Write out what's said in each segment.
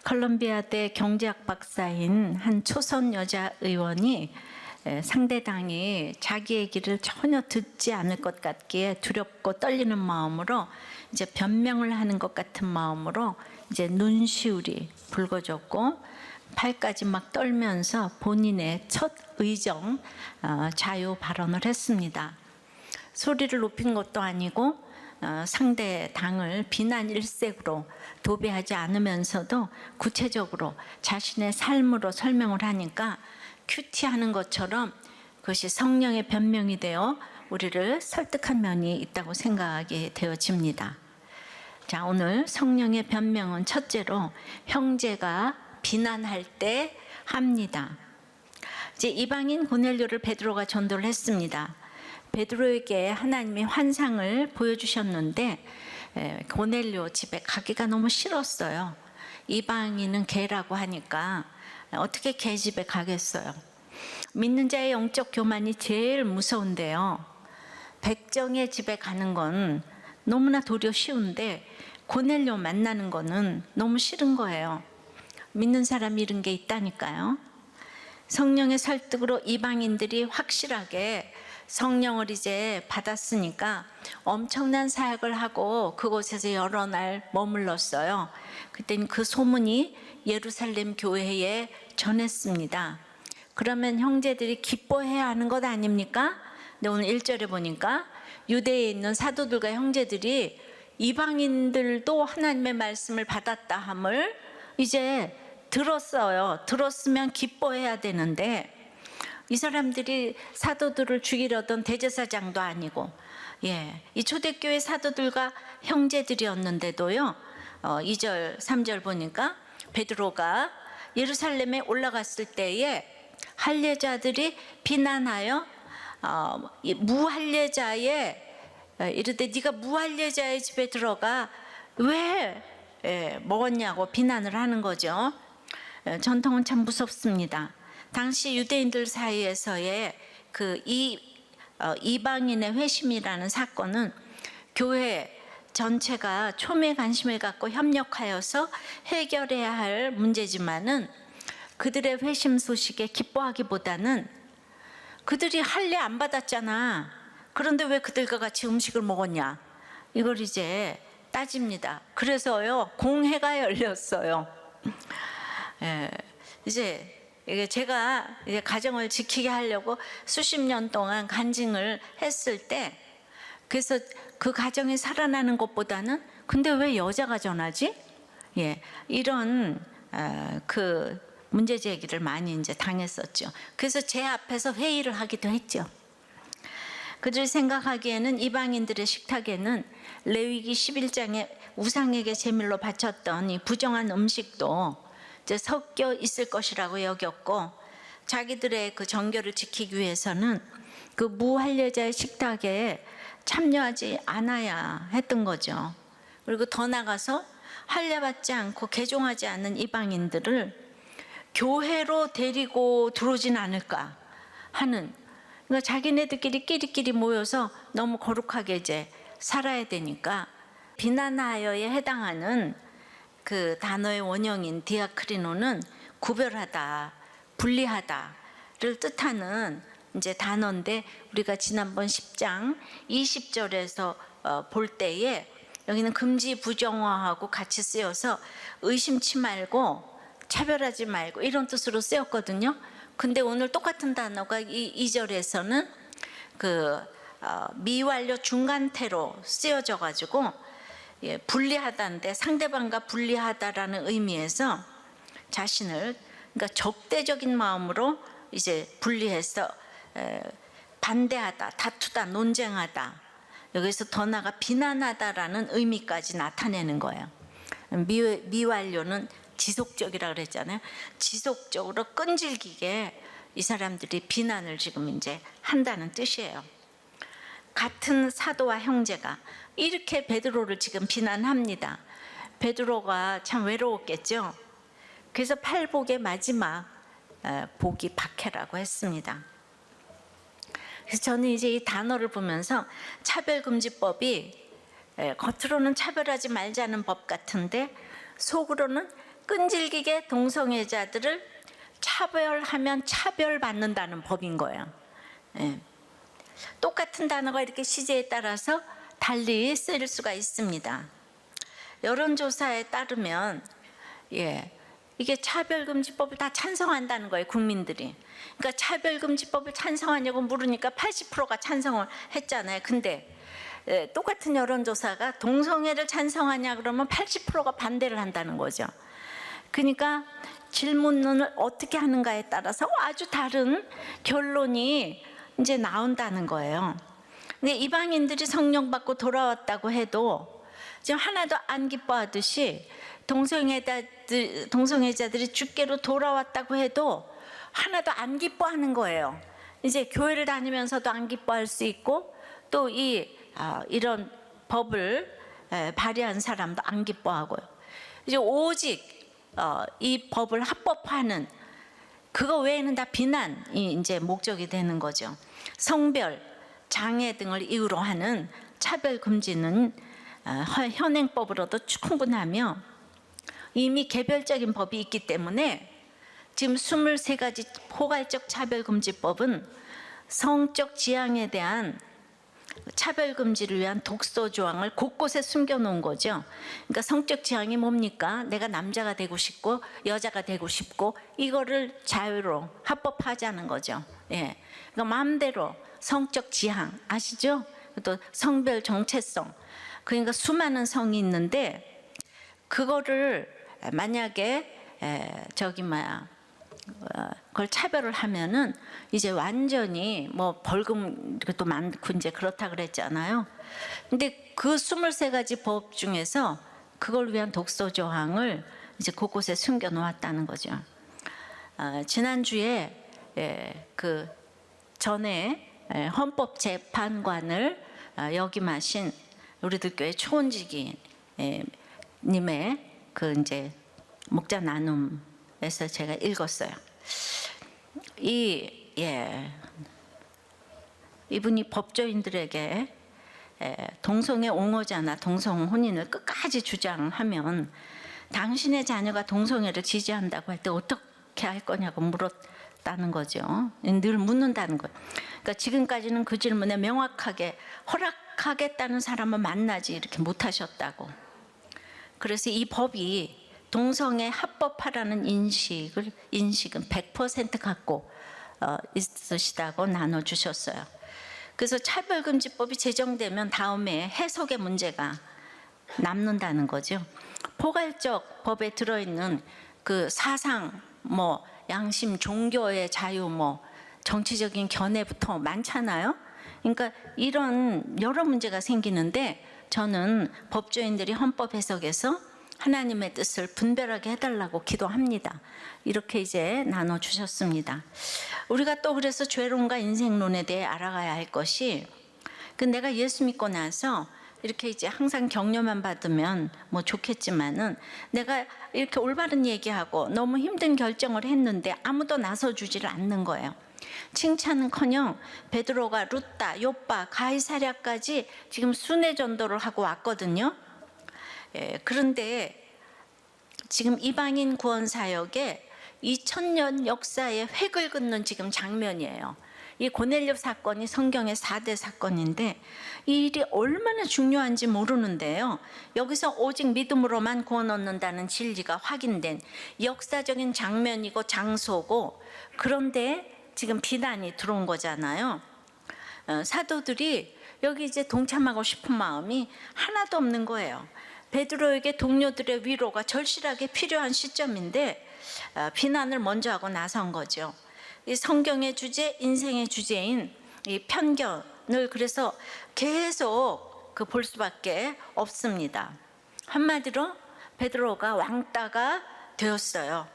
컬럼비아대 경제학 박사인 한 초선 여자 의원이 상대당이 자기 얘기를 전혀 듣지 않을 것 같기에 두렵고 떨리는 마음으로 이제 변명을 하는 것 같은 마음으로 이제 눈시울이 붉어졌고 팔까지 막 떨면서 본인의 첫 의정 자유 발언을 했습니다. 소리를 높인 것도 아니고 상대 당을 비난 일색으로 도배하지 않으면서도 구체적으로 자신의 삶으로 설명을 하니까 큐티하는 것처럼 그것이 성령의 변명이 되어 우리를 설득한 면이 있다고 생각하게 되어집니다. 자, 오늘 성령의 변명은 첫째로 형제가 비난할 때 합니다. 이제 이방인 고넬료를 베드로가 전도를 했습니다. 베드로에게 하나님이 환상을 보여주셨는데 고넬료 집에 가기가 너무 싫었어요. 이방인은 개라고 하니까 어떻게 개 집에 가겠어요. 믿는 자의 영적 교만이 제일 무서운데요. 백정의 집에 가는 건 너무나 도리어 쉬운데 고넬료 만나는 거는 너무 싫은 거예요. 믿는 사람이 이런 게 있다니까요. 성령의 설득으로 이방인들이 확실하게 성령을 이제 받았으니까 엄청난 사역을 하고 그곳에서 여러 날 머물렀어요. 그때는 그 소문이 예루살렘 교회에 전했습니다. 그러면 형제들이 기뻐해야 하는 것 아닙니까? 근데 오늘 1절에 보니까 유대에 있는 사도들과 형제들이 이방인들도 하나님의 말씀을 받았다 함을 이제 들었어요. 들었으면 기뻐해야 되는데 이 사람들이 사도들을 죽이려던 대제사장도 아니고 이 초대교회 사도들과 형제들이었는데도요. 2절 3절 보니까 베드로가 예루살렘에 올라갔을 때에 할례자들이 비난하여 무할례자의 이르되 네가 무할례자의 집에 들어가 왜 먹었냐고 비난을 하는 거죠. 전통은 참 무섭습니다. 당시 유대인들 사이에서의 그 이방인의 회심이라는 사건은 교회 전체가 초미의 관심을 갖고 협력하여서 해결해야 할 문제지만은 그들의 회심 소식에 기뻐하기보다는 그들이 할례 안 받았잖아. 그런데 왜 그들과 같이 음식을 먹었냐? 이걸 이제 따집니다. 그래서요, 공회가 열렸어요. 이제 제가 이제 가정을 지키게 하려고 수십 년 동안 간증을 했을 때, 그래서 그 가정이 살아나는 것보다는 근데 왜 여자가 전하지? 이런 그 문제 제기를 많이 이제 당했었죠. 그래서 제 앞에서 회의를 하기도 했죠. 그들이 생각하기에는 이방인들의 식탁에는 레위기 11장에 우상에게 제물로 바쳤던 이 부정한 음식도 이제 섞여 있을 것이라고 여겼고, 자기들의 그 정결을 지키기 위해서는 그 무할례자의 식탁에 참여하지 않아야 했던 거죠. 그리고 더 나가서 할례받지 않고 개종하지 않는 이방인들을 교회로 데리고 들어오진 않을까 하는, 그러니까 자기네들끼리 끼리끼리 모여서 너무 거룩하게 이제 살아야 되니까 비난하여에 해당하는 그 단어의 원형인 디아크리노는 구별하다, 분리하다를 뜻하는 이제 단어인데, 우리가 지난번 10장 20절에서 볼 때에 여기는 금지 부정어하고 같이 쓰여서 의심치 말고 차별하지 말고 이런 뜻으로 쓰였거든요. 근데 오늘 똑같은 단어가 이 2절에서는 그 미완료 중간태로 쓰여져 가지고 분리하다인데, 상대방과 분리하다라는 의미에서 자신을, 그러니까 적대적인 마음으로 이제 분리해서 반대하다, 다투다, 논쟁하다, 여기서 더 나아가 비난하다라는 의미까지 나타내는 거예요. 미완료는 지속적이라 그랬잖아요. 지속적으로 끈질기게 이 사람들이 비난을 지금 이제 한다는 뜻이에요. 같은 사도와 형제가 이렇게 베드로를 지금 비난합니다. 베드로가 참 외로웠겠죠. 그래서 팔복의 마지막 복이 박해라고 했습니다. 그래서 저는 이제 이 단어를 보면서 차별금지법이 겉으로는 차별하지 말자는 법 같은데 속으로는 끈질기게 동성애자들을 차별하면 차별받는다는 법인 거예요. 예. 똑같은 단어가 이렇게 시제에 따라서 달리 쓰일 수가 있습니다. 여론조사에 따르면 이게 차별금지법을 다 찬성한다는 거예요, 국민들이. 그러니까 차별금지법을 찬성하냐고 물으니까 80%가 찬성을 했잖아요. 근데 똑같은 여론조사가 동성애를 찬성하냐 그러면 80%가 반대를 한다는 거죠. 그러니까 질문을 어떻게 하는가에 따라서 아주 다른 결론이 이제 나온다는 거예요. 근데 이방인들이 성령 받고 돌아왔다고 해도 지금 하나도 안 기뻐하듯이 동성애자들이 주께로 돌아왔다고 해도 하나도 안 기뻐하는 거예요. 이제 교회를 다니면서도 안 기뻐할 수 있고 또 이런 법을 발의한 사람도 안 기뻐하고요. 이제 오직 이 법을 합법화하는 그거 외에는 다 비난이 이제 목적이 되는 거죠. 성별, 장애 등을 이유로 하는 차별 금지는 현행법으로도 충분하며 이미 개별적인 법이 있기 때문에 지금 23가지 포괄적 차별금지법은 성적 지향에 대한 차별금지를 위한 독소 조항을 곳곳에 숨겨놓은 거죠. 그러니까 성적 지향이 뭡니까? 내가 남자가 되고 싶고 여자가 되고 싶고 이거를 자유로 합법화하자는 거죠. 그러니까 마음대로 성적 지향 아시죠? 또 성별 정체성, 그러니까 수많은 성이 있는데 그거를 만약에 그걸 차별을 하면은 이제 완전히 뭐 벌금도 많고 이제 그렇다 그랬잖아요. 근데 그 23가지 법 중에서 그걸 위한 독소 조항을 이제 곳곳에 숨겨 놓았다는 거죠. 지난주에 그 전에 헌법재판관을 역임하신 우리들 교회 초원지기 님의 그 이제 목자 나눔에서 제가 읽었어요. 이분이 법조인들에게 동성애 옹호자나 동성 혼인을 끝까지 주장하면 당신의 자녀가 동성애를 지지한다고 할 때 어떻게 할 거냐고 물었다는 거죠. 늘 묻는다는 거예요. 그러니까 지금까지는 그 질문에 명확하게 허락하겠다는 사람은 만나지 이렇게 못하셨다고. 그래서 이 법이 동성애 합법화라는 인식은 100% 갖고 있으시다고 나눠주셨어요. 그래서 차별금지법이 제정되면 다음에 해석의 문제가 남는다는 거죠. 포괄적 법에 들어있는 그 사상, 양심, 종교의 자유, 정치적인 견해부터 많잖아요. 그러니까 이런 여러 문제가 생기는데 저는 법조인들이 헌법 해석에서 하나님의 뜻을 분별하게 해달라고 기도합니다. 이렇게 이제 나눠주셨습니다. 우리가 또 그래서 죄론과 인생론에 대해 알아가야 할 것이 내가 예수 믿고 나서 이렇게 이제 항상 격려만 받으면 좋겠지만은 내가 이렇게 올바른 얘기하고 너무 힘든 결정을 했는데 아무도 나서주지를 않는 거예요. 칭찬은커녕 베드로가 룻다, 욥바, 가이사랴까지 지금 순회 전도를 하고 왔거든요. 그런데 지금 이방인 구원 사역에 2000년 역사의 획을 긋는 지금 장면이에요. 이 고넬료 사건이 성경의 4대 사건인데 이 일이 얼마나 중요한지 모르는데요. 여기서 오직 믿음으로만 구원 얻는다는 진리가 확인된 역사적인 장면이고 장소고, 그런데 지금 비난이 들어온 거잖아요. 사도들이 여기 이제 동참하고 싶은 마음이 하나도 없는 거예요. 베드로에게 동료들의 위로가 절실하게 필요한 시점인데 비난을 먼저 하고 나선 거죠. 이 성경의 주제, 인생의 주제인 이 편견을 그래서 계속 볼 수밖에 없습니다. 한마디로 베드로가 왕따가 되었어요.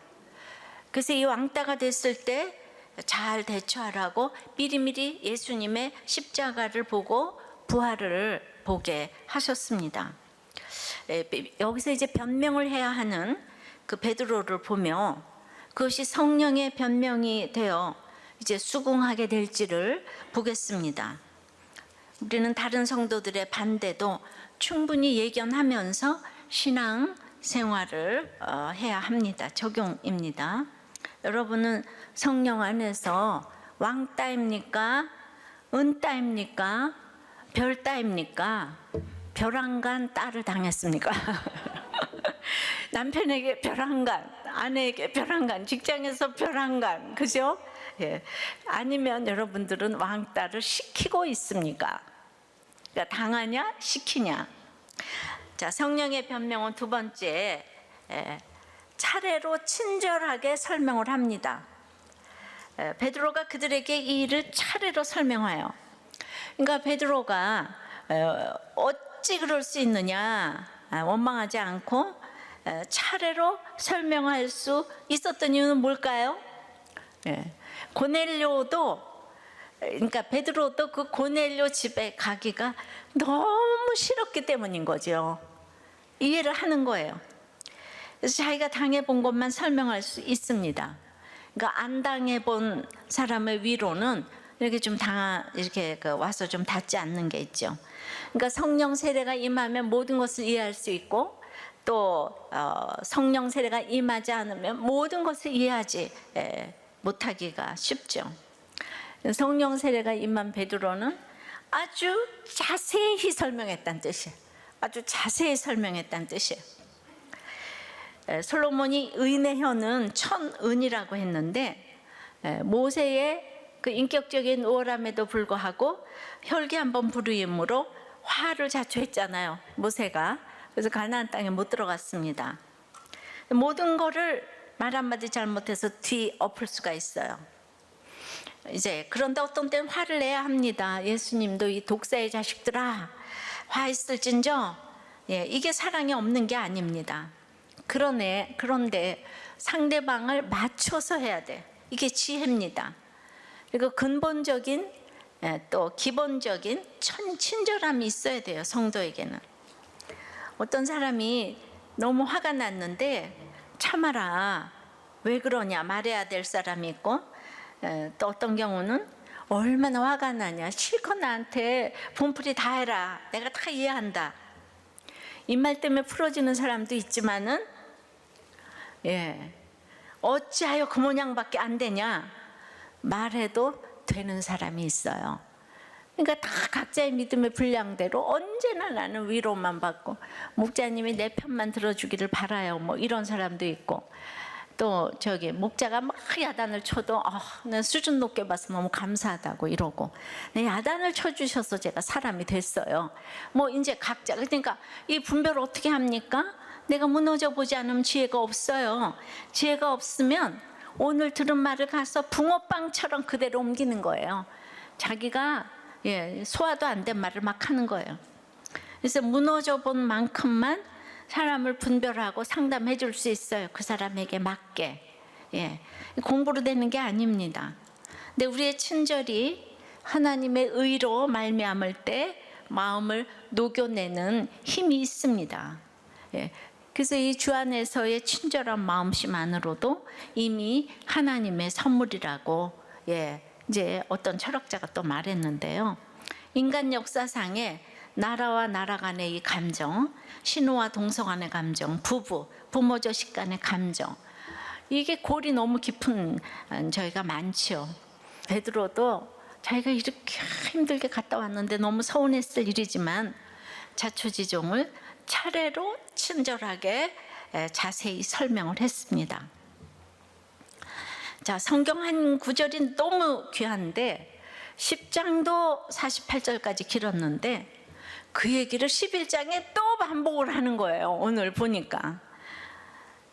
그래서 이 왕따가 됐을 때 잘 대처하라고 미리미리 예수님의 십자가를 보고 부활을 보게 하셨습니다. 여기서 이제 변명을 해야 하는 그 베드로를 보며 그것이 성령의 변명이 되어 이제 수긍하게 될지를 보겠습니다. 우리는 다른 성도들의 반대도 충분히 예견하면서 신앙 생활을 해야 합니다. 적용입니다. 여러분은 성령 안에서 왕따입니까? 은따입니까? 별따입니까? 벼랑간 따를 당했습니까? 남편에게 벼랑간, 아내에게 벼랑간, 직장에서 벼랑간, 그죠? 예. 아니면 여러분들은 왕따를 시키고 있습니까? 그러니까 당하냐, 시키냐? 자, 성령의 변명은 두 번째, 차례로 친절하게 설명을 합니다. 베드로가 그들에게 이 일을 차례로 설명해요. 그러니까 베드로가 어찌 그럴 수 있느냐, 원망하지 않고 차례로 설명할 수 있었던 이유는 뭘까요? 고넬료도, 그러니까 베드로도 그 고넬료 집에 가기가 너무 싫었기 때문인 거죠. 이해를 하는 거예요. 그래서 자기가 당해본 것만 설명할 수 있습니다. 그러니까 안 당해본 사람의 위로는 이렇게 좀 이렇게 와서 좀 닿지 않는 게 있죠. 그러니까 성령 세례가 임하면 모든 것을 이해할 수 있고, 또 성령 세례가 임하지 않으면 모든 것을 이해하지 못하기가 쉽죠. 성령 세례가 임한 베드로는 아주 자세히 설명했다는 뜻이에요. 아주 자세히 설명했다는 뜻이에요. 솔로몬이 의의 혀는 천은이라고 했는데, 모세의 그 인격적인 우월함에도 불구하고 혈기 한번 부르임으로 화를 자초했잖아요, 모세가. 그래서 가나안 땅에 못 들어갔습니다. 모든 거를 말 한마디 잘못해서 뒤엎을 수가 있어요. 이제 그런데 어떤 때는 화를 내야 합니다. 예수님도 이 독사의 자식들아, 화 있을진저. 이게 사랑이 없는 게 아닙니다. 그런데 상대방을 맞춰서 해야 돼. 이게 지혜입니다. 그리고 근본적인, 또 기본적인 친절함이 있어야 돼요, 성도에게는. 어떤 사람이 너무 화가 났는데 참아라, 왜 그러냐 말해야 될 사람이 있고, 또 어떤 경우는 얼마나 화가 나냐, 실컷 나한테 분풀이 다 해라, 내가 다 이해한다. 이 말 때문에 풀어지는 사람도 있지만은, 어찌하여 그 모양밖에 안 되냐 말해도 되는 사람이 있어요. 그러니까 다 각자의 믿음의 분량대로 언제나 나는 위로만 받고 목자님이 내 편만 들어주기를 바라요, 뭐 이런 사람도 있고, 또 목자가 막 야단을 쳐도 난 수준 높게 봐서 너무 감사하다고 이러고, 내 야단을 쳐주셔서 제가 사람이 됐어요. 뭐 이제 각자, 그러니까 이 분별을 어떻게 합니까? 내가 무너져 보지 않으면 지혜가 없어요. 지혜가 없으면 오늘 들은 말을 가서 붕어빵처럼 그대로 옮기는 거예요. 자기가 소화도 안 된 말을 막 하는 거예요. 그래서 무너져 본 만큼만 사람을 분별하고 상담해 줄 수 있어요. 그 사람에게 맞게. 공부로 되는 게 아닙니다. 근데 우리의 친절이 하나님의 의로 말미암을 때 마음을 녹여내는 힘이 있습니다. 그래서 이 주 안에서의 친절한 마음씨만으로도 이미 하나님의 선물이라고 이제 어떤 철학자가 또 말했는데요. 인간 역사상에 나라와 나라 간의 이 감정, 신우와 동서 간의 감정, 부모 자식 간의 감정, 이게 골이 너무 깊은 저희가 많죠. 베드로도 자기가 이렇게 힘들게 갔다 왔는데 너무 서운했을 일이지만 자초지종을 차례로 친절하게 자세히 설명을 했습니다. 자, 성경 한 구절이 너무 귀한데 10장도 48절까지 길었는데 그 얘기를 11장에 또 반복을 하는 거예요, 오늘 보니까.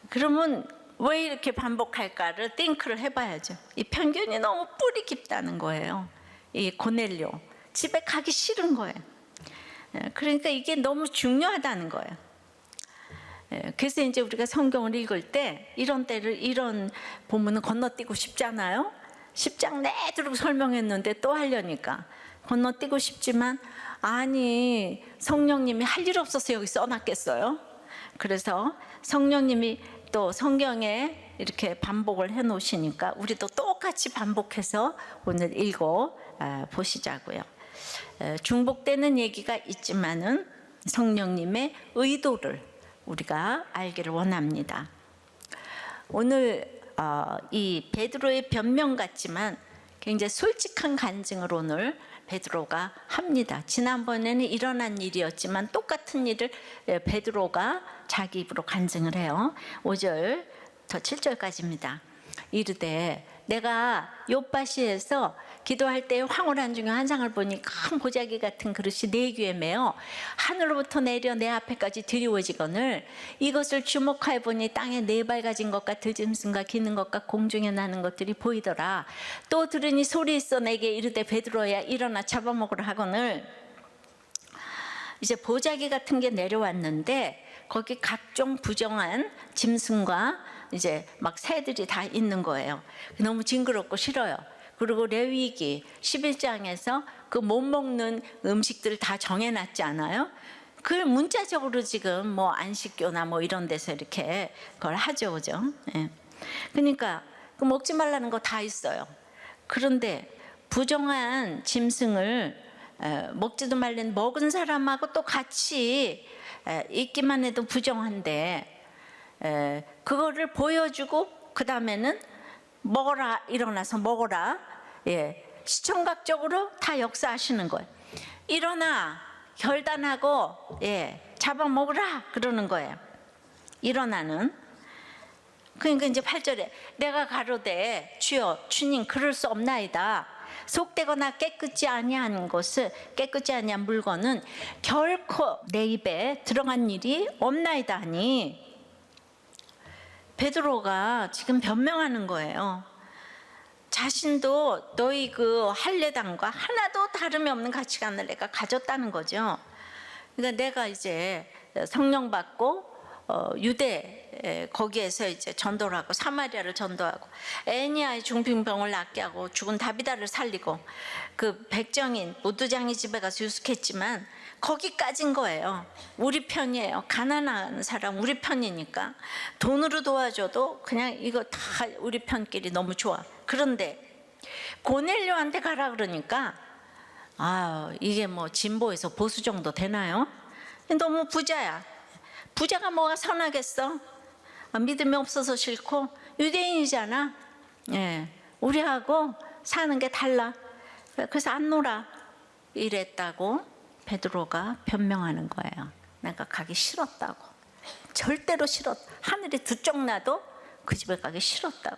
그러면 왜 이렇게 반복할까를 띵크를 해봐야죠. 이 편견이 너무 뿌리 깊다는 거예요. 이 고넬료 집에 가기 싫은 거예요. 그러니까 이게 너무 중요하다는 거예요. 그래서 이제 우리가 성경을 읽을 때 이런 본문은 건너뛰고 싶잖아요. 10장 내도록 설명했는데 또 하려니까 건너뛰고 싶지만, 아니 성령님이 할 일 없어서 여기 써놨겠어요? 그래서 성령님이 또 성경에 이렇게 반복을 해 놓으시니까 우리도 똑같이 반복해서 오늘 읽어 보시자고요. 중복되는 얘기가 있지만은 성령님의 의도를 우리가 알기를 원합니다. 오늘 이 베드로의 변명 같지만 굉장히 솔직한 간증을 오늘 베드로가 합니다. 지난번에는 일어난 일이었지만 똑같은 일을 베드로가 자기 입으로 간증을 해요. 5절 더 7절까지입니다. 이르되 내가 욥바시에서 기도할 때 황홀한 중에 한 상을 보니 큰 보자기 같은 그릇이 내 귀에 매어 하늘로부터 내려 내 앞에까지 드리워지거늘 이것을 주목하여 보니 땅에 네 발 가진 것과 들짐승과 기는 것과 공중에 나는 것들이 보이더라. 또 들으니 소리 있어 내게 이르되 베드로야 일어나 잡아먹으라 하거늘. 이제 보자기 같은 게 내려왔는데 거기 각종 부정한 짐승과 이제 막 새들이 다 있는 거예요. 너무 징그럽고 싫어요. 그리고 레위기 11장에서 그 못 먹는 음식들을 다 정해놨지 않아요? 그걸 문자적으로 지금 뭐 안식교나 뭐 이런 데서 이렇게 그걸 하죠, 그죠? 예. 그러니까 그 먹지 말라는 거 다 있어요. 그런데 부정한 짐승을 먹지도 말린 먹은 사람하고 또 같이 있기만 해도 부정한데 그거를 보여주고 그 다음에는 먹어라, 일어나서 먹어라. 예, 시청각적으로 다 역사하시는 거예요. 일어나 결단하고 잡아먹으라 그러는 거예요. 일어나는. 그러니까 이제 8절에 내가 가로되 주여 주님 그럴 수 없나이다. 속되거나 깨끗지 아니한 것을 깨끗지 아니한 물건은 결코 내 입에 들어간 일이 없나이다 하니 베드로가 지금 변명하는 거예요. 자신도 너희 그 할례당과 하나도 다름이 없는 가치관을 내가 가졌다는 거죠. 그러니까 내가 이제 성령 받고 유대 거기에서 이제 전도를 하고 사마리아를 전도하고 애니아의 중풍병을 낫게 하고 죽은 다비다를 살리고 그 백정인 무두장이 집에 가서 유숙했지만 거기까지인 거예요. 우리 편이에요. 가난한 사람 우리 편이니까 돈으로 도와줘도 그냥 이거 다 우리 편끼리 너무 좋아. 그런데 고넬료한테 가라 그러니까 이게 뭐 진보에서 보수 정도 되나요? 너무 부자야. 부자가 뭐가 선하겠어? 믿음이 없어서 싫고 유대인이잖아. 우리하고 사는 게 달라. 그래서 안 놀아. 이랬다고 베드로가 변명하는 거예요. 내가 가기 싫었다고. 절대로 싫었. 하늘이 두 쪽 나도 그 집에 가기 싫었다고.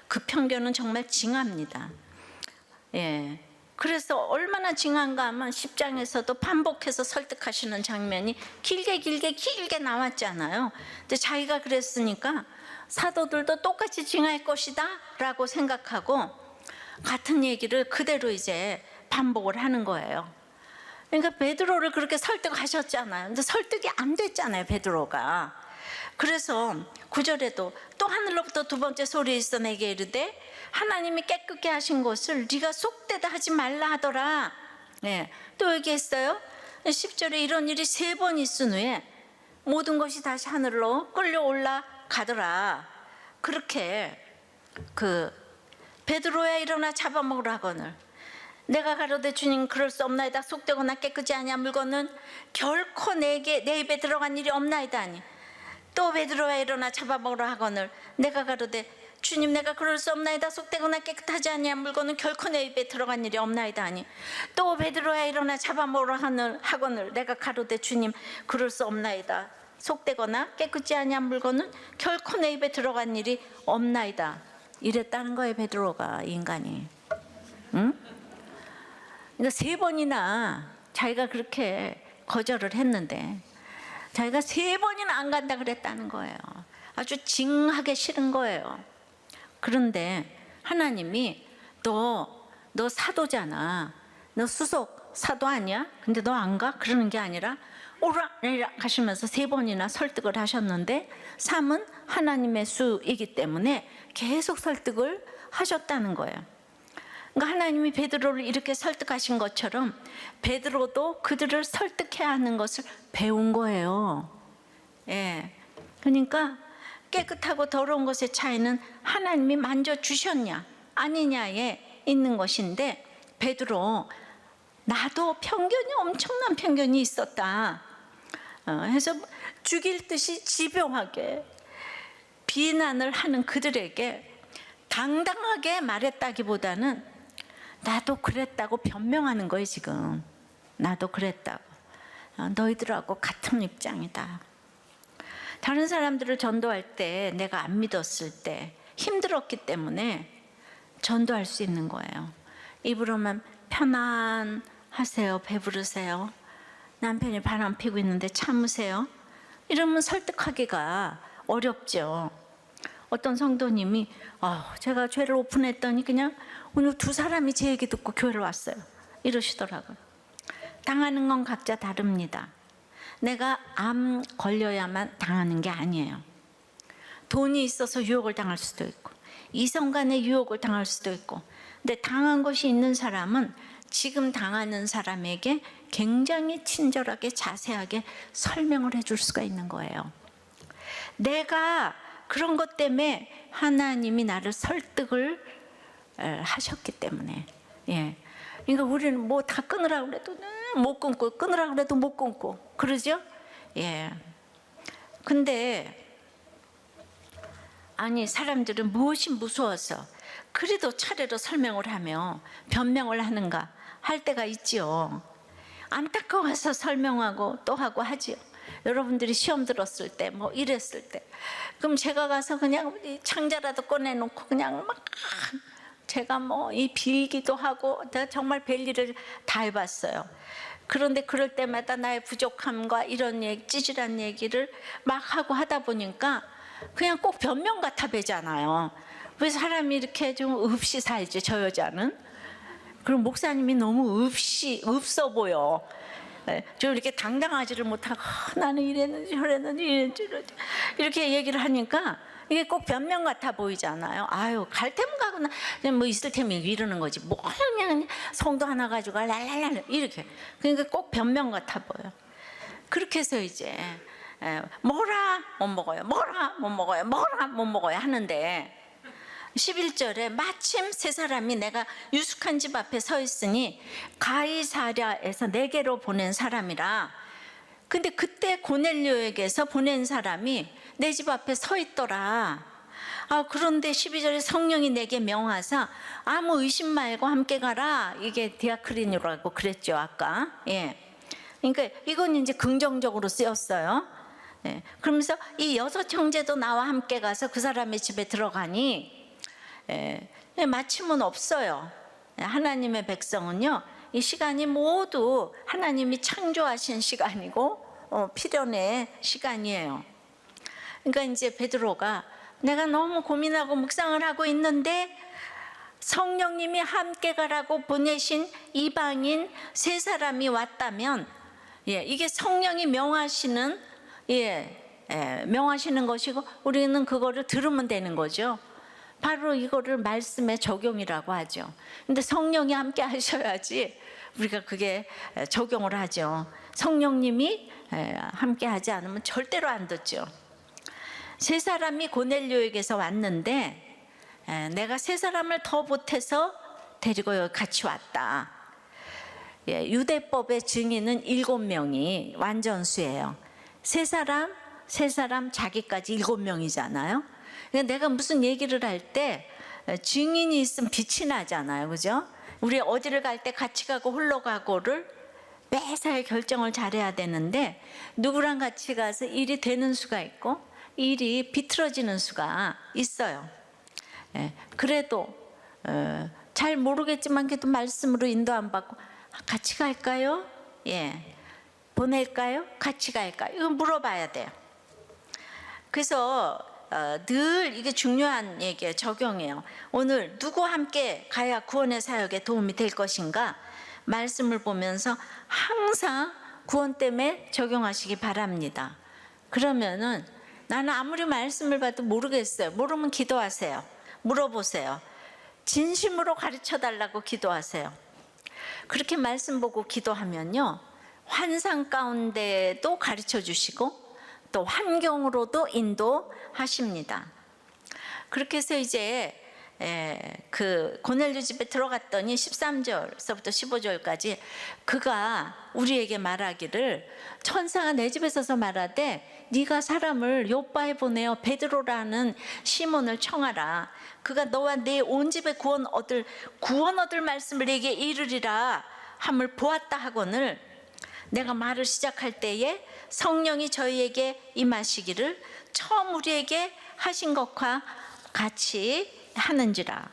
그 편견은 정말 징합니다. 그래서 얼마나 징한가 하면 10장에서도 반복해서 설득하시는 장면이 길게 나왔잖아요. 근데 자기가 그랬으니까 사도들도 똑같이 징할 것이다 라고 생각하고 같은 얘기를 그대로 이제 반복을 하는 거예요. 그러니까 베드로를 그렇게 설득하셨잖아요. 근데 설득이 안 됐잖아요, 베드로가. 그래서 9절에도 또 하늘로부터 두 번째 소리 있어 내게 이르되 하나님이 깨끗게 하신 것을 네가 속되다 하지 말라 하더라. 또 여기 있어요. 10절에 이런 일이 3번 있은 후에 모든 것이 다시 하늘로 끌려 올라가더라. 그렇게 그 베드로야 일어나 잡아먹으라 하거늘 내가 가로되 주님 그럴 수 없나이다. 속되거나 깨끗이 아니한 물건은 결코 내 입에 들어간 일이 없나이다 하니 또 베드로야 일어나 잡아먹으라 하거늘 내가 가로되 주님 내가 그럴 수 없나이다. 속되거나 깨끗하지 아니한 물건은 결코 내 입에 들어간 일이 없나이다 하니 또 베드로야 일어나 잡아먹으라 하거늘 내가 가로되 주님 그럴 수 없나이다. 속되거나 깨끗지 아니한 물건은 결코 내 입에 들어간 일이 없나이다. 이랬다는 거예요, 베드로가. 인간이. 응? 그러니까 3번이나 자기가 그렇게 거절을 했는데 자기가 3번이나 안 간다 그랬다는 거예요. 아주 징하게 싫은 거예요. 그런데 하나님이 너 사도잖아. 너 수석 사도 아니야? 근데 너 안 가? 그러는 게 아니라 오라 하시면서 3번이나 설득을 하셨는데 3은 하나님의 수이기 때문에 계속 설득을 하셨다는 거예요. 그러니까 하나님이 베드로를 이렇게 설득하신 것처럼 베드로도 그들을 설득해야 하는 것을 배운 거예요. 그러니까 깨끗하고 더러운 것의 차이는 하나님이 만져주셨냐 아니냐에 있는 것인데 베드로 나도 편견이 엄청난 편견이 있었다. 해서 죽일 듯이 집요하게 비난을 하는 그들에게 당당하게 말했다기보다는 나도 그랬다고 변명하는 거예요. 지금 나도 그랬다고. 너희들하고 같은 입장이다. 다른 사람들을 전도할 때 내가 안 믿었을 때 힘들었기 때문에 전도할 수 있는 거예요. 입으로만 편안하세요, 배부르세요, 남편이 바람 피고 있는데 참으세요, 이러면 설득하기가 어렵죠. 어떤 성도님이 제가 죄를 오픈했더니 그냥 오늘 두 사람이 제 얘기 듣고 교회를 왔어요, 이러시더라고요. 당하는 건 각자 다릅니다. 내가 암 걸려야만 당하는 게 아니에요. 돈이 있어서 유혹을 당할 수도 있고 이성 간의 유혹을 당할 수도 있고, 근데 당한 것이 있는 사람은 지금 당하는 사람에게 굉장히 친절하게 자세하게 설명을 해줄 수가 있는 거예요. 내가 그런 것 때문에 하나님이 나를 설득을 하셨기 때문에. 그러니까 우리는 뭐 다 끊으라고 그래도 못 끊고, 끊으라고 그래도 못 끊고 그러죠. 근데 아니, 사람들은 무엇이 무서워서 그래도 차례로 설명을 하며 변명을 하는가 할 때가 있지요. 안타까워서 설명하고 또 하고 하지요. 여러분들이 시험 들었을 때 뭐 이랬을 때, 그럼 제가 가서 그냥 창자라도 꺼내놓고 그냥 막 제가 뭐 이 빌기도 하고, 내가 정말 별일을 다 해봤어요. 그런데 그럴 때마다 나의 부족함과 이런 얘기, 찌질한 얘기를 막 하고 하다 보니까 그냥 꼭 변명 같아 보이잖아요. 왜 사람이 이렇게 좀 없이 살지, 저 여자는? 그럼 목사님이 너무 없어 보여. 좀 이렇게 당당하지를 못하고 나는 이랬는지 저랬는지 이랬는지 이렇게 얘기를 하니까 이게 꼭 변명 같아 보이잖아요. 아유, 갈 테면 가거나 뭐 있을 테면 이러는 거지. 뭐 그냥 성도 하나 가지고 랄랄랄 이렇게. 그러니까 꼭 변명 같아 보여. 그렇게 해서 이제 뭐라 못 먹어요, 뭐라 못 먹어요, 뭐라 못 먹어요 하는데, 11절에 마침 세 사람이 내가 유숙한 집 앞에 서 있으니 가이사랴에서 내게로 보낸 사람이라. 근데 그때 고넬료에게서 보낸 사람이 내 집 앞에 서 있더라. 그런데 12절에 성령이 내게 명하사 아무 의심 말고 함께 가라. 이게 디아크리니라고 그랬죠 아까. 그러니까 이건 이제 긍정적으로 쓰였어요. 그러면서 이 6 형제도 나와 함께 가서 그 사람의 집에 들어가니 마침은 없어요. 하나님의 백성은요, 이 시간이 모두 하나님이 창조하신 시간이고 필연의 시간이에요. 그러니까 이제 베드로가 내가 너무 고민하고 묵상을 하고 있는데 성령님이 함께 가라고 보내신 이방인 세 사람이 왔다면, 이게 성령이 명하시는 명하시는 것이고 우리는 그거를 들으면 되는 거죠. 바로 이거를 말씀의 적용이라고 하죠. 근데 성령이 함께 하셔야지 우리가 그게 적용을 하죠. 성령님이 함께 하지 않으면 절대로 안 듣죠. 세 사람이 고넬료에게서 왔는데 내가 세 사람을 더 보태서 데리고 여기 같이 왔다. 유대법의 증인은 7명이 완전수예요. 세 사람 자기까지 7명이잖아요. 그러니까 내가 무슨 얘기를 할 때 증인이 있으면 빛이 나잖아요, 그죠? 우리 어디를 갈 때 같이 가고 홀로 가고를 매사에 결정을 잘해야 되는데, 누구랑 같이 가서 일이 되는 수가 있고 일이 비틀어지는 수가 있어요. 그래도 잘 모르겠지만 그래도 말씀으로 인도 안 받고 같이 갈까요? 보낼까요? 같이 갈까요? 이거 물어봐야 돼요. 그래서 늘 이게 중요한 얘기예요. 적용이에요. 오늘 누구와 함께 가야 구원의 사역에 도움이 될 것인가? 말씀을 보면서 항상 구원 때문에 적용하시기 바랍니다. 그러면은 나는 아무리 말씀을 봐도 모르겠어요. 모르면 기도하세요. 물어보세요. 진심으로 가르쳐 달라고 기도하세요. 그렇게 말씀 보고 기도하면요, 환상 가운데도 가르쳐 주시고 또 환경으로도 인도하십니다. 그렇게 해서 이제 그 고넬료 집에 들어갔더니 13절서부터 15절까지 그가 우리에게 말하기를 천사가 내 집에 서서 말하되 네가 사람을 요바에 보내어 베드로라는 시몬을 청하라. 그가 너와 네 온 집에 구원 얻을 말씀을 네게 이르리라 함을 보았다 하거늘 내가 말을 시작할 때에 성령이 저희에게 임하시기를 처음 우리에게 하신 것과 같이 하는지라.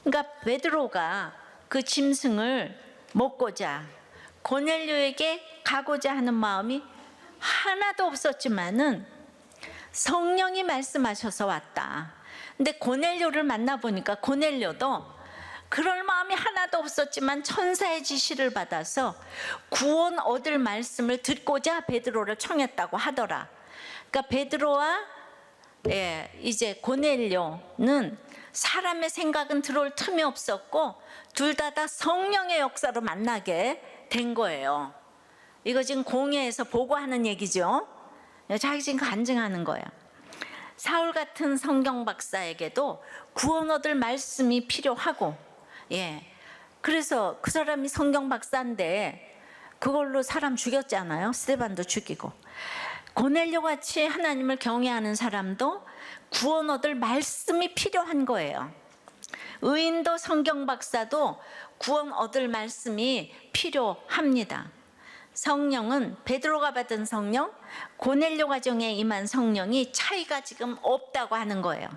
그러니까 베드로가 그 짐승을 먹고자 고넬료에게 가고자 하는 마음이 하나도 없었지만은 성령이 말씀하셔서 왔다. 근데 고넬료를 만나보니까 고넬료도 그럴 마음이 하나도 없었지만 천사의 지시를 받아서 구원 얻을 말씀을 듣고자 베드로를 청했다고 하더라. 그러니까 베드로와 이제 고넬료는 사람의 생각은 들어올 틈이 없었고 둘 다 성령의 역사로 만나게 된 거예요. 이거 지금 공회에서 보고하는 얘기죠. 자기 지금 간증하는 거예요. 사울 같은 성경 박사에게도 구원 얻을 말씀이 필요하고, 그래서 그 사람이 성경 박사인데 그걸로 사람 죽였잖아요. 스데반도 죽이고. 고넬료 같이 하나님을 경외하는 사람도 구원 얻을 말씀이 필요한 거예요. 의인도 성경 박사도 구원 얻을 말씀이 필요합니다. 성령은 베드로가 받은 성령, 고넬료 가정에 임한 성령이 차이가 지금 없다고 하는 거예요.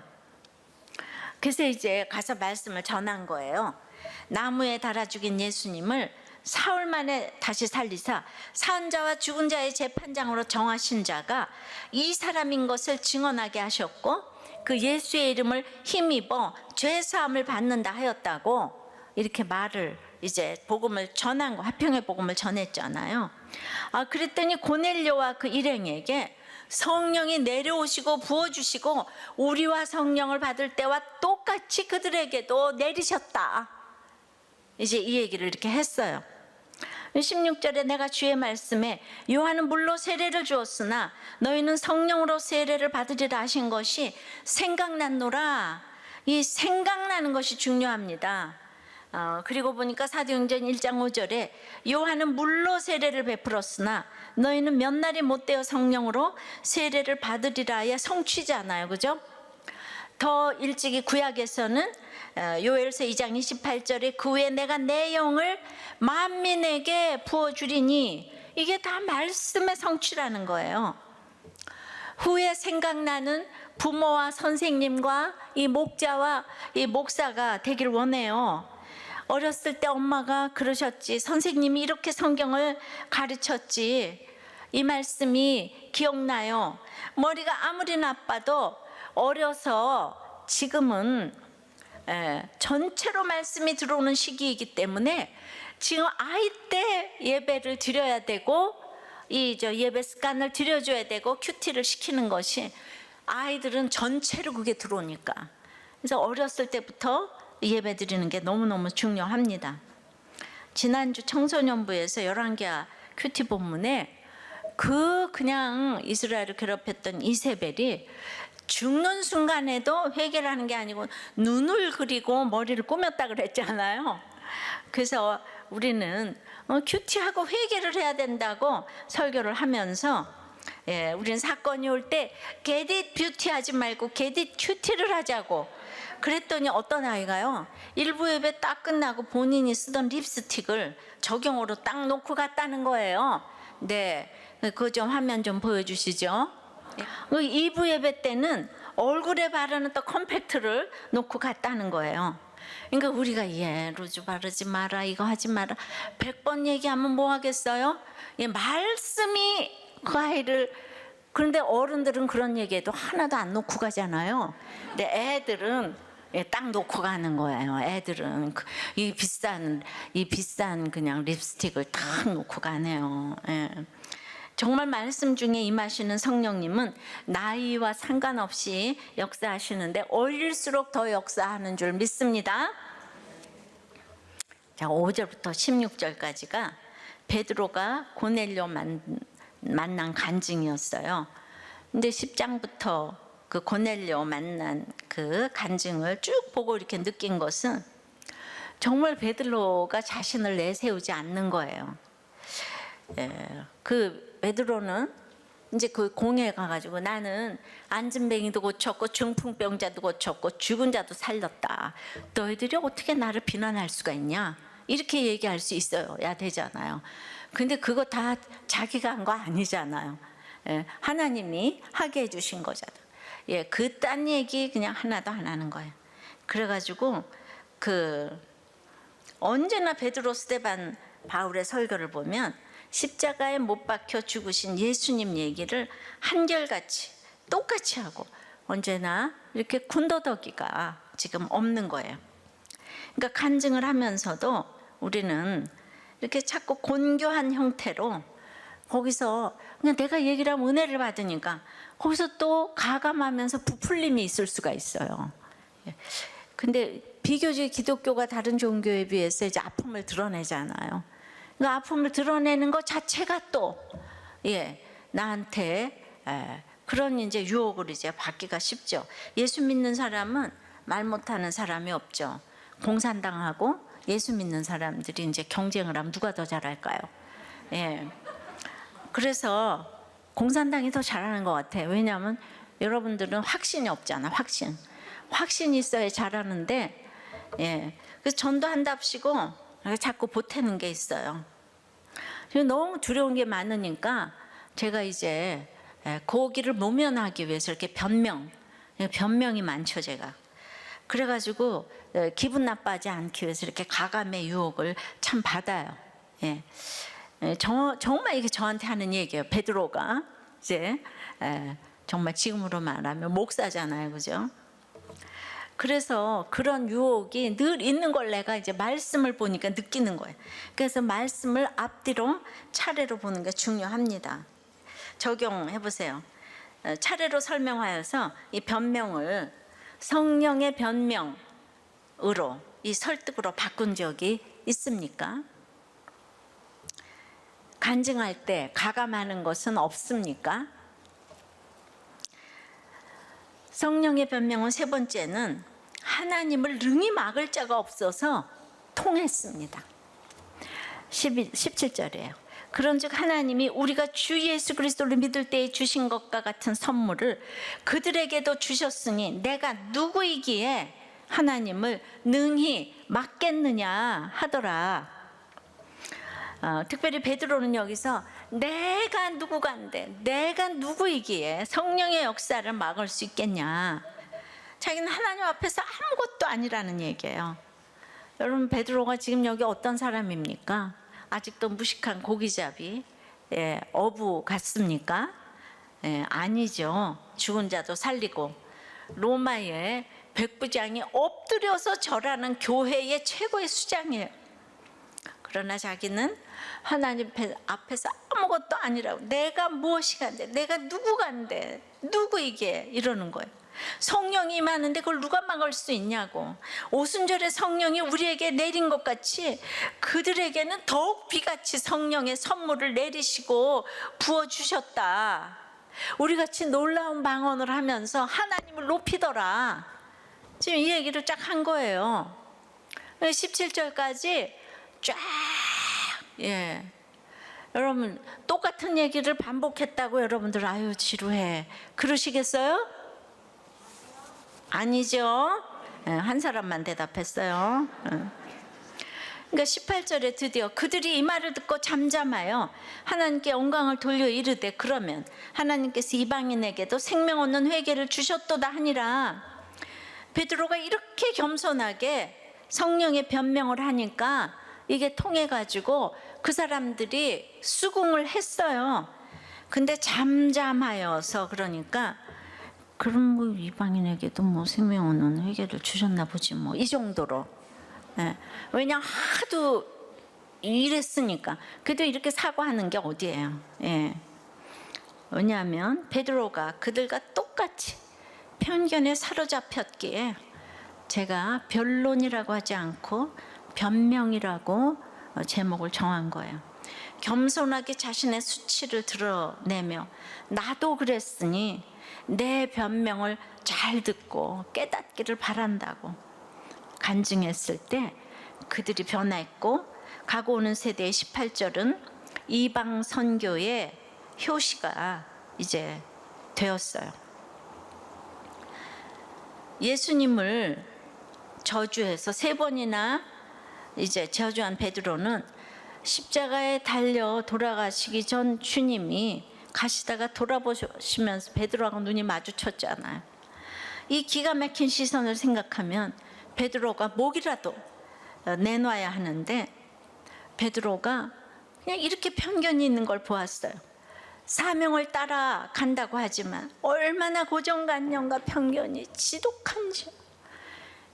그래서 이제 가서 말씀을 전한 거예요. 나무에 달아 죽인 예수님을 사흘 만에 다시 살리사 산 자와 죽은 자의 재판장으로 정하신 자가 이 사람인 것을 증언하게 하셨고 그 예수의 이름을 힘입어 죄 사함을 받는다 하였다고 이렇게 말을 이제 복음을 전한 거, 화평의 복음을 전했잖아요. 그랬더니 고넬료와 그 일행에게 성령이 내려오시고 부어주시고 우리와 성령을 받을 때와 똑같이 그들에게도 내리셨다. 이제 이 얘기를 이렇게 했어요. 16절에 내가 주의 말씀에 요한은 물로 세례를 주었으나 너희는 성령으로 세례를 받으리라 하신 것이 생각났노라. 이 생각나는 것이 중요합니다. 그리고 보니까 사도행전 1장 5절에 요한은 물로 세례를 베풀었으나 너희는 몇 날이 못되어 성령으로 세례를 받으리라의 성취잖아요. 그죠? 더 일찍이 구약에서는 요엘서 2장 28절에 그 후에 내가 내 영을 만민에게 부어주리니 이게 다 말씀의 성취라는 거예요. 후에 생각나는 부모와 선생님과 이 목자와 이 목사가 되길 원해요. 어렸을 때 엄마가 그러셨지, 선생님이 이렇게 성경을 가르쳤지, 이 말씀이 기억나요. 머리가 아무리 나빠도 어려서 지금은 전체로 말씀이 들어오는 시기이기 때문에 지금 아이 때 예배를 드려야 되고 예배 습관을 들여줘야 되고 큐티를 시키는 것이 아이들은 전체로 그게 들어오니까 그래서 어렸을 때부터 예배 드리는 게 너무너무 중요합니다. 지난주 청소년부에서 11개와 큐티 본문에 그냥 이스라엘을 괴롭혔던 이세벨이 죽는 순간에도 회개를 하는 게 아니고 눈을 그리고 머리를 꾸몄다 그랬잖아요. 그래서 우리는 큐티하고 회개를 해야 된다고 설교를 하면서 우리는 사건이 올 때 get it 뷰티 하지 말고 get it 큐티를 하자고 그랬더니 어떤 아이가요, 일부 예배 딱 끝나고 본인이 쓰던 립스틱을 적용으로 딱 놓고 갔다는 거예요. 네, 그거 좀 화면 좀 보여주시죠. 2부 예배 때는 얼굴에 바르는 또 컴팩트를 놓고 갔다는 거예요. 그러니까 우리가 로즈 바르지 마라, 이거 하지 마라 100번 얘기하면 뭐 하겠어요? 말씀이 그 아이를, 그런데 어른들은 그런 얘기해도 하나도 안 놓고 가잖아요. 근데 애들은 딱 놓고 가는 거예요. 애들은 이 비싼 그냥 립스틱을 딱 놓고 가네요. 정말 말씀 중에 임하시는 성령님은 나이와 상관없이 역사하시는데 어릴수록 더 역사하는 줄 믿습니다. 자, 5절부터 16절까지가 베드로가 고넬료 만난 간증이었어요. 근데 10장부터 그 고넬료 만난 그 간증을 쭉 보고 이렇게 느낀 것은 정말 베드로가 자신을 내세우지 않는 거예요. 그 베드로는 이제 그 공회에 가가지고 나는 안진뱅이도 고쳤고 중풍병자도 고쳤고 죽은 자도 살렸다. 너희들이 어떻게 나를 비난할 수가 있냐? 이렇게 얘기할 수 있어야 되잖아요. 근데 그거 다 자기가 한 거 아니잖아요. 하나님이 하게 해주신 거잖아요. 그딴 얘기 그냥 하나도 안 하는 거예요. 그래가지고 언제나 베드로, 스데반, 바울의 설교를 보면 십자가에 못 박혀 죽으신 예수님 얘기를 한결같이 똑같이 하고 언제나 이렇게 군더더기가 지금 없는 거예요. 그러니까 간증을 하면서도 우리는 이렇게 자꾸 곤교한 형태로 거기서 그냥 내가 얘기를 하면 은혜를 받으니까 거기서 또 가감하면서 부풀림이 있을 수가 있어요. 근데 비교적 기독교가 다른 종교에 비해서 이제 아픔을 드러내잖아요. 그러니까 아픔을 드러내는 것 자체가 또 나한테 그런 이제 유혹을 이제 받기가 쉽죠. 예수 믿는 사람은 말 못하는 사람이 없죠. 공산당하고 예수 믿는 사람들이 이제 경쟁을 하면 누가 더 잘할까요? 그래서 공산당이 더 잘하는 것 같아요. 왜냐하면 여러분들은 확신이 없잖아. 확신이 있어야 잘하는데 그래서 전도한답시고 자꾸 보태는 게 있어요. 너무 두려운 게 많으니까 제가 이제 거기를 모면하기 위해서 이렇게 변명이 많죠. 제가 그래가지고 기분 나빠하지 않기 위해서 이렇게 가감의 유혹을 참 받아요. 정말 이게 저한테 하는 얘기예요. 베드로가 이제 정말 지금으로 말하면 목사잖아요, 그죠? 그래서 그런 유혹이 늘 있는 걸 내가 이제 말씀을 보니까 느끼는 거예요. 그래서 말씀을 앞뒤로 차례로 보는 게 중요합니다. 적용해 보세요. 차례로 설명하여서 이 변명을 성령의 변명으로 이 설득으로 바꾼 적이 있습니까? 간증할 때 가감하는 것은 없습니까? 성령의 변명은 세 번째는 하나님을 능히 막을 자가 없어서 통했습니다. 17절이에요. 그런즉 하나님이 우리가 주 예수 그리스도를 믿을 때에 주신 것과 같은 선물을 그들에게도 주셨으니 내가 누구이기에 하나님을 능히 막겠느냐 하더라. 특별히 베드로는 여기서 내가 누구간데 내가 누구이기에 성령의 역사를 막을 수 있겠냐. 자기는 하나님 앞에서 아무것도 아니라는 얘기예요. 여러분 베드로가 지금 여기 어떤 사람입니까? 아직도 무식한 고기잡이 어부 같습니까? 아니죠. 죽은 자도 살리고 로마의 백부장이 엎드려서 절하는 교회의 최고의 수장이에요. 그러나 자기는 하나님 앞에서 아무것도 아니라고 내가 무엇이간데 내가 누구간데 누구이게 이러는 거예요. 성령이 임하는데 그걸 누가 막을 수 있냐고. 오순절에 성령이 우리에게 내린 것 같이 그들에게는 더욱 비같이 성령의 선물을 내리시고 부어주셨다. 우리같이 놀라운 방언을 하면서 하나님을 높이더라. 지금 이 얘기를 쫙 한 거예요. 17절까지 쫙 여러분 똑같은 얘기를 반복했다고 여러분들 아유 지루해 그러시겠어요? 아니죠. 한 사람만 대답했어요. 그러니까 18절에 드디어 그들이 이 말을 듣고 잠잠하여 하나님께 영광을 돌려 이르되 그러면 하나님께서 이방인에게도 생명 얻는 회개를 주셨도다 하니라. 베드로가 이렇게 겸손하게 성령의 변명을 하니까 이게 통해가지고 그 사람들이 수긍을 했어요. 근데 잠잠하여서 그러니까 그럼 뭐 이방인에게도 뭐 생명 얻는 회개를 주셨나 보지 뭐 이 정도로. 왜냐 하도 이랬으니까. 그래도 이렇게 사과하는 게 어디예요. 왜냐하면 베드로가 그들과 똑같이 편견에 사로잡혔기에 제가 변론이라고 하지 않고 변명이라고 제목을 정한 거예요. 겸손하게 자신의 수치를 드러내며 나도 그랬으니 내 변명을 잘 듣고 깨닫기를 바란다고 간증했을 때 그들이 변했고, 가고 오는 세대의 18절은 이방 선교의 효시가 이제 되었어요. 예수님을 저주해서 3번이나 이제 저주한 베드로는 십자가에 달려 돌아가시기 전 주님이 가시다가 돌아보시면서 베드로하고 눈이 마주쳤잖아요. 이 기가 막힌 시선을 생각하면 베드로가 목이라도 내놔야 하는데, 베드로가 그냥 이렇게 편견이 있는 걸 보았어요. 사명을 따라간다고 하지만 얼마나 고정관념과 편견이 지독한지.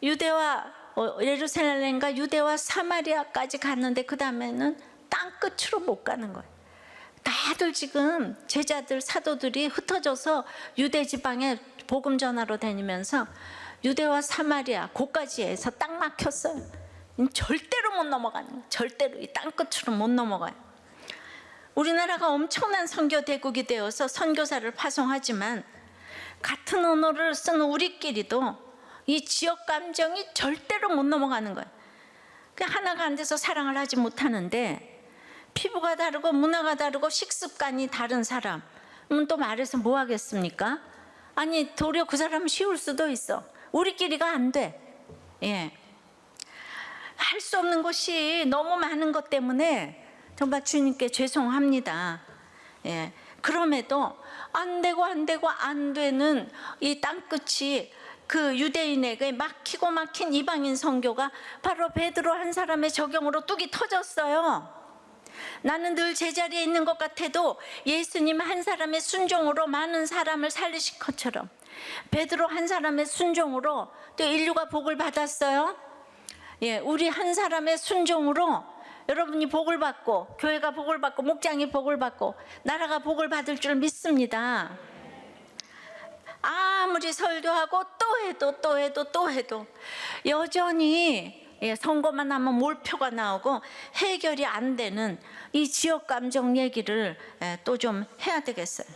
유대와 예루살렘과 유대와 사마리아까지 갔는데 그 다음에는 땅끝으로 못 가는 거예요. 다들 지금 제자들, 사도들이 흩어져서 유대 지방에 복음 전하러 다니면서 유대와 사마리아 고까지 해서 딱 막혔어요. 절대로 못 넘어가는 거예요. 절대로 이 땅끝으로 못 넘어가요. 우리나라가 엄청난 선교 대국이 되어서 선교사를 파송하지만 같은 언어를 쓰는 우리끼리도 이 지역 감정이 절대로 못 넘어가는 거예요. 하나가 안 돼서 사랑을 하지 못하는데, 피부가 다르고 문화가 다르고 식습관이 다른 사람은 또 말해서 뭐 하겠습니까? 아니, 도리어 그 사람은 쉬울 수도 있어. 우리끼리가 안 돼. 예. 할 수 없는 것이 너무 많은 것 때문에 정말 주님께 죄송합니다. 예. 그럼에도 안 되는 이 땅끝이 그 유대인에게 막히고 막힌 이방인 선교가 바로 베드로 한 사람의 적용으로 뚝이 터졌어요. 나는 늘 제자리에 있는 것 같아도 예수님 한 사람의 순종으로 많은 사람을 살리신 것처럼 베드로 한 사람의 순종으로 또 인류가 복을 받았어요. 예, 우리 한 사람의 순종으로 여러분이 복을 받고, 교회가 복을 받고, 목장이 복을 받고, 나라가 복을 받을 줄 믿습니다. 아무리 설교하고 또 해도 여전히 선거만 하면 몰표가 나오고 해결이 안 되는 이 지역 감정 얘기를 또 좀 해야 되겠어요.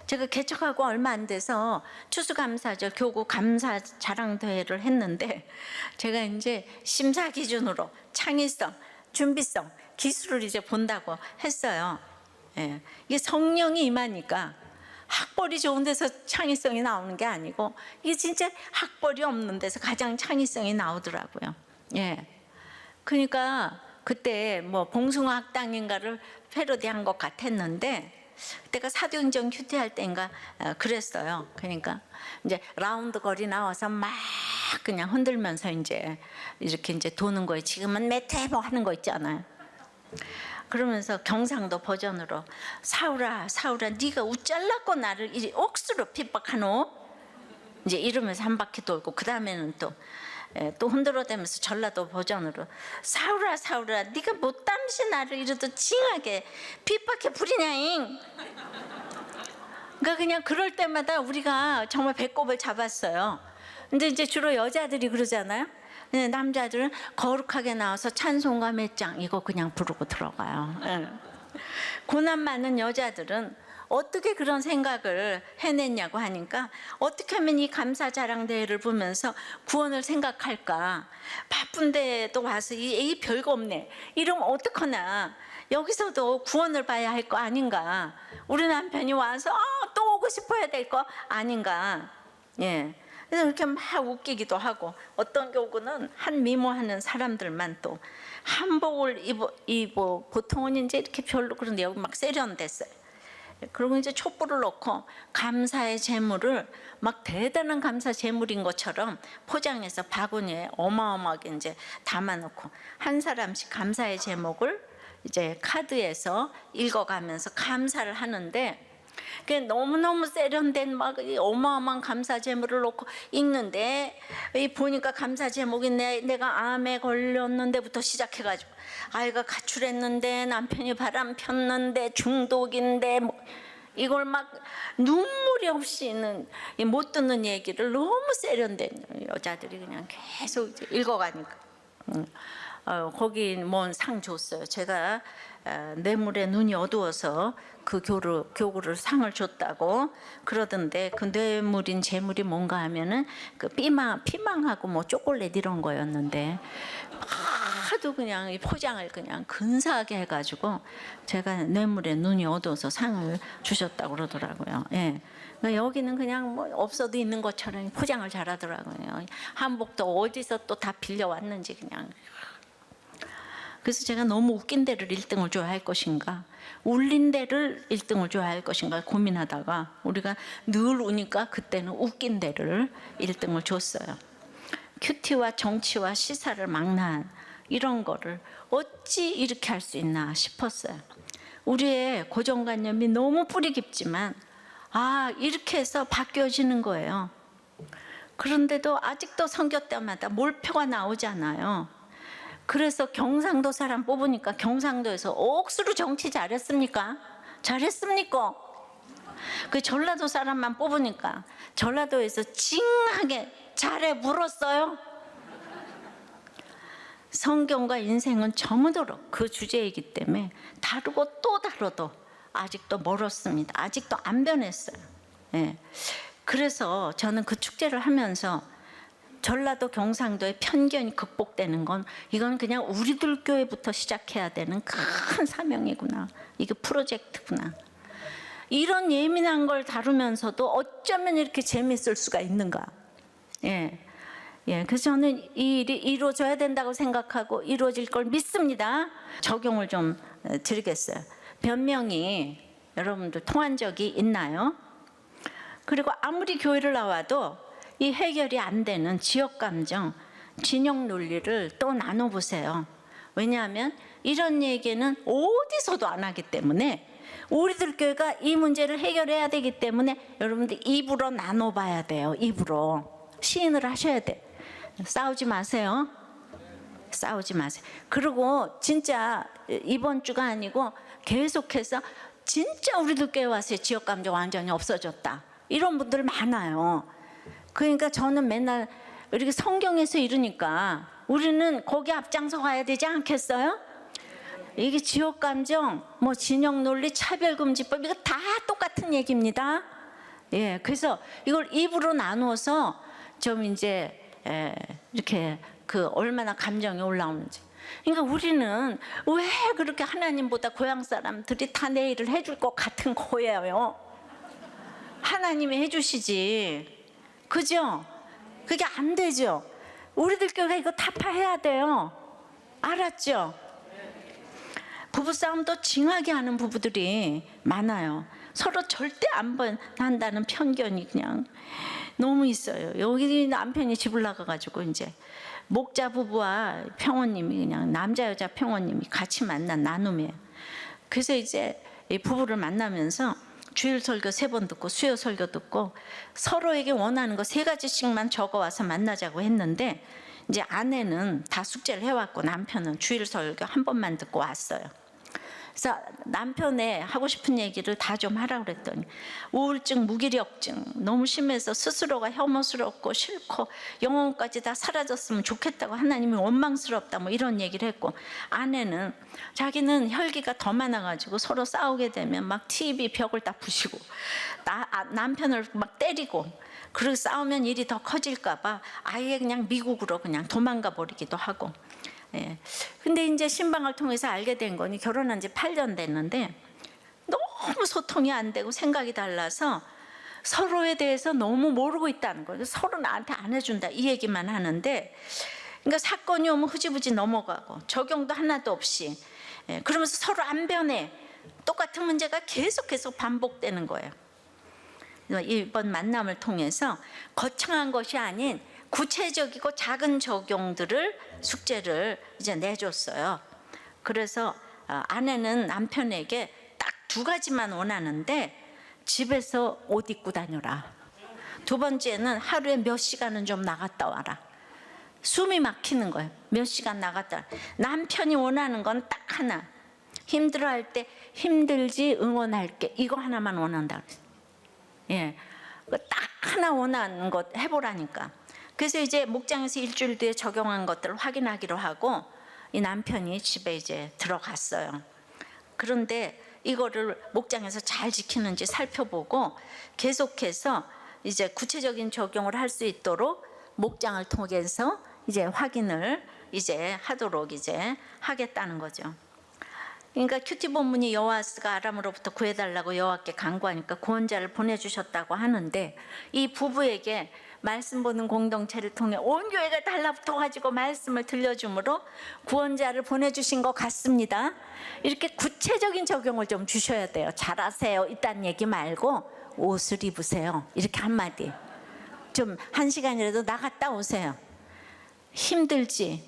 제가 개척하고 얼마 안 돼서 추수감사절 교구 감사 자랑대회를 했는데, 제가 이제 심사 기준으로 창의성, 준비성, 기술을 이제 본다고 했어요. 예. 이게 성령이 임하니까 학벌이 좋은 데서 창의성이 나오는 게 아니고, 이게 진짜 학벌이 없는 데서 가장 창의성이 나오더라고요. 예. 그러니까 그때 뭐 봉숭아 학당인가를 패러디한 것 같았는데, 그때가 사도행전 큐티할 때인가 그랬어요. 그러니까 이제 라운드 거리 나와서 막 그냥 흔들면서 이제 이렇게 이제 도는 거예요. 지금은 메테보 하는 거 있잖아요. 그러면서 경상도 버전으로 사울아 네가 우짤라고 나를 이 억수로 핍박하노? 이제 이러면서 한 바퀴 돌고, 그 다음에는 또 흔들어대면서 전라도 버전으로 사울아 네가 못담시 나를 이러도 징하게 핍박해 부리냐잉. 그러니까 그냥 그럴 때마다 우리가 정말 배꼽을 잡았어요. 근데 이제 주로 여자들이 그러잖아요. 남자들은 거룩하게 나와서 찬송가 몇 장 이거 그냥 부르고 들어가요. 고난 많은 여자들은 어떻게 그런 생각을 해냈냐고 하니까, 어떻게 하면 이 감사 자랑 대회를 보면서 구원을 생각할까, 바쁜데도 와서 이 별거 없네 이러면 어떡하나, 여기서도 구원을 봐야 할 거 아닌가, 우리 남편이 와서 또 오고 싶어야 될 거 아닌가. 예. 그래서 이렇게 막 웃기기도 하고, 어떤 경우는 한 미모하는 사람들만 또 한복을 입어 보통은 이제 이렇게 별로, 그런데 여기 막 세련됐어요. 그리고 이제 촛불을 넣고 감사의 제물을 막 대단한 감사 제물인 것처럼 포장해서 바구니에 어마어마하게 이제 담아놓고 한 사람씩 감사의 제목을 이제 카드에서 읽어가면서 감사를 하는데, 그게 너무너무 세련된 막 어마어마한 감사 제물을 놓고 읽는데, 보니까 감사 제목이 내가 암에 걸렸는데부터 시작해가지고, 아이가 가출했는데, 남편이 바람 폈는데, 중독인데, 뭐 이걸 막 눈물이 없이는 못 듣는 얘기를 너무 세련된 여자들이 그냥 계속 읽어가니까 거기 뭐 상 줬어요. 제가 뇌물에 눈이 어두워서 그 교구를 상을 줬다고 그러던데, 그 뇌물인 재물이 뭔가 하면은 그 피망하고 뭐 초콜릿 이런 거였는데, 하도 그냥 이 포장을 그냥 근사하게 해가지고 제가 뇌물에 눈이 어두워서 상을 주셨다고 그러더라고요. 예. 그러니까 여기는 그냥 뭐 없어도 있는 것처럼 포장을 잘하더라고요. 한복도 어디서 또 다 빌려왔는지 그냥. 그래서 제가 너무 웃긴 데를 1등을 줘야 할 것인가, 울린 데를 1등을 줘야 할 것인가 고민하다가 우리가 늘 우니까 그때는 웃긴 데를 1등을 줬어요. 큐티와 정치와 시사를 망라한 이런 거를 어찌 이렇게 할 수 있나 싶었어요. 우리의 고정관념이 너무 뿌리 깊지만 이렇게 해서 바뀌어지는 거예요. 그런데도 아직도 선교 때마다 몰표가 나오잖아요. 그래서 경상도 사람 뽑으니까 경상도에서 억수로 정치 잘했습니까? 잘했습니까? 그 전라도 사람만 뽑으니까 전라도에서 찡하게 잘해 물었어요. 성경과 인생은 저무도록 그 주제이기 때문에 다루고 또 다뤄도 아직도 멀었습니다. 아직도 안 변했어요. 예. 그래서 저는 그 축제를 하면서 전라도 경상도의 편견이 극복되는 건 이건 그냥 우리들 교회부터 시작해야 되는 큰 사명이구나. 이게 프로젝트구나. 이런 예민한 걸 다루면서도 어쩌면 이렇게 재밌을 수가 있는가. 예. 그래서 저는 이 일이 이루어져야 된다고 생각하고 이루어질 걸 믿습니다. 적용을 좀 드리겠어요. 변명이 여러분들 통한 적이 있나요? 그리고 아무리 교회를 나와도 이 해결이 안 되는 지역감정, 진영 논리를 또 나눠보세요. 왜냐하면 이런 얘기는 어디서도 안 하기 때문에 우리들 교회가 이 문제를 해결해야 되기 때문에 여러분들 입으로 나눠봐야 돼요. 입으로 시인을 하셔야 돼. 싸우지 마세요. 싸우지 마세요. 그리고 진짜 이번 주가 아니고 계속해서 진짜 우리들 교회 와서 지역감정 완전히 없어졌다, 이런 분들 많아요. 그러니까 저는 맨날 이렇게 성경에서 이러니까 우리는 거기 앞장서 가야 되지 않겠어요? 이게 지역감정, 뭐 진영논리, 차별금지법, 이거 다 똑같은 얘기입니다. 예, 그래서 이걸 입으로 나누어서 좀 이제 이렇게 그 얼마나 감정이 올라오는지. 그러니까 우리는 왜 그렇게 하나님보다 고향 사람들이 다 내 일을 해줄 것 같은 거예요? 하나님이 해주시지. 그죠? 그게 안 되죠. 우리들 교회가 이거 타파해야 돼요. 알았죠? 부부싸움도 징하게 하는 부부들이 많아요. 서로 절대 안 한다는 편견이 그냥 너무 있어요. 여기 남편이 집을 나가가지고 이제 목자 부부와 평원님이 그냥 남자 여자 평원님이 같이 만난 나눔이에요. 그래서 이제 이 부부를 만나면서 주일 설교 3번 듣고 수요 설교 듣고 서로에게 원하는 거 3가지씩만 적어와서 만나자고 했는데, 이제 아내는 다 숙제를 해왔고 남편은 주일 설교 1번만 듣고 왔어요. 그래서 남편의 하고 싶은 얘기를 다 좀 하라고 그랬더니 우울증, 무기력증 너무 심해서 스스로가 혐오스럽고 싫고 영혼까지 다 사라졌으면 좋겠다고 하나님이 원망스럽다, 뭐 이런 얘기를 했고, 아내는 자기는 혈기가 더 많아가지고 서로 싸우게 되면 막 TV 벽을 다 부시고 남편을 막 때리고, 그리고 싸우면 일이 더 커질까 봐 아예 그냥 미국으로 그냥 도망가 버리기도 하고. 예. 근데 이제 신방을 통해서 알게 된 거니 결혼한 지 8년 됐는데 너무 소통이 안 되고 생각이 달라서 서로에 대해서 너무 모르고 있다는 거예요. 서로 나한테 안 해준다, 이 얘기만 하는데, 그러니까 사건이 오면 흐지부지 넘어가고 적용도 하나도 없이, 예. 그러면서 서로 안 변해. 똑같은 문제가 계속 반복되는 거예요. 이번 만남을 통해서 거창한 것이 아닌 구체적이고 작은 적용들을, 숙제를 이제 내줬어요. 그래서 아내는 남편에게 딱 2가지만 원하는데, 집에서 옷 입고 다녀라. 2번째는 하루에 몇 시간은 좀 나갔다 와라. 숨이 막히는 거예요. 몇 시간 나갔다 와라. 남편이 원하는 건 딱 하나. 힘들어할 때 힘들지 응원할게, 이거 하나만 원한다 그랬어요. 예, 딱 하나 원하는 것 해보라니까. 그래서 이제 목장에서 일주일 뒤에 적용한 것들을 확인하기로 하고 이 남편이 집에 이제 들어갔어요. 그런데 이거를 목장에서 잘 지키는지 살펴보고 계속해서 이제 구체적인 적용을 할 수 있도록 목장을 통해서 이제 확인을 이제 하도록 이제 하겠다는 거죠. 그러니까 큐티 본문이 여호와스가 아람으로부터 구해달라고 여호와께 간구하니까 구원자를 보내주셨다고 하는데, 이 부부에게 말씀 보는 공동체를 통해 온 교회가 달라붙어가지고 말씀을 들려주므로 구원자를 보내주신 것 같습니다. 이렇게 구체적인 적용을 좀 주셔야 돼요. 잘하세요 이딴 얘기 말고 옷을 입으세요, 이렇게 한마디. 좀 1시간이라도 나갔다 오세요. 힘들지?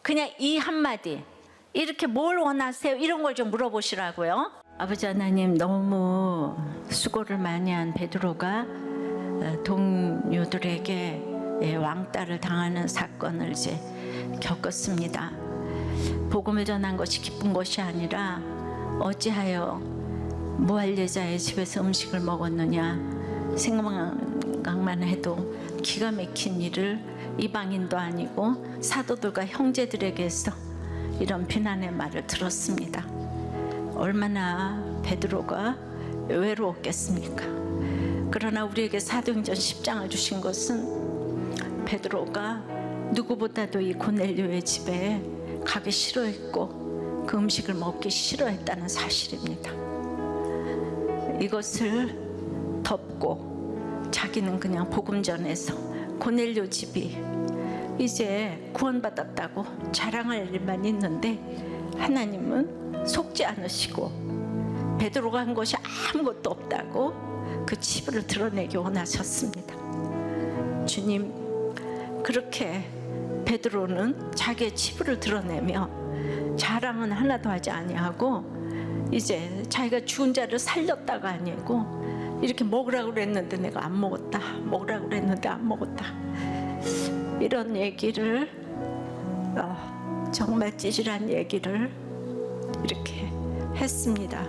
그냥 이 한마디, 이렇게 뭘 원하세요? 이런 걸 좀 물어보시라고요. 아버지 하나님, 너무 수고를 많이 한 베드로가 동료들에게 왕따를 당하는 사건을 이제 겪었습니다. 복음을 전한 것이 기쁜 것이 아니라 어찌하여 무할례자의 집에서 음식을 먹었느냐 생각만 해도 기가 막힌 일을 이방인도 아니고 사도들과 형제들에게서 이런 비난의 말을 들었습니다. 얼마나 베드로가 외로웠겠습니까? 그러나 우리에게 사도행전 10장을 주신 것은 베드로가 누구보다도 이 고넬료의 집에 가기 싫어했고 그 음식을 먹기 싫어했다는 사실입니다. 이것을 덮고 자기는 그냥 복음 전해서 고넬료 집이 이제 구원받았다고 자랑할 일만 있는데, 하나님은 속지 않으시고 베드로가 한 것이 아무것도 없다고 그 치부를 드러내기 원하셨습니다. 주님, 그렇게 베드로는 자기의 치부를 드러내며 자랑은 하나도 하지 아니하고 이제 자기가 죽은 자를 살렸다가 아니고 이렇게 먹으라고 그랬는데 내가 안 먹었다, 먹으라고 그랬는데 안 먹었다, 이런 얘기를 정말 찌질한 얘기를 이렇게 했습니다.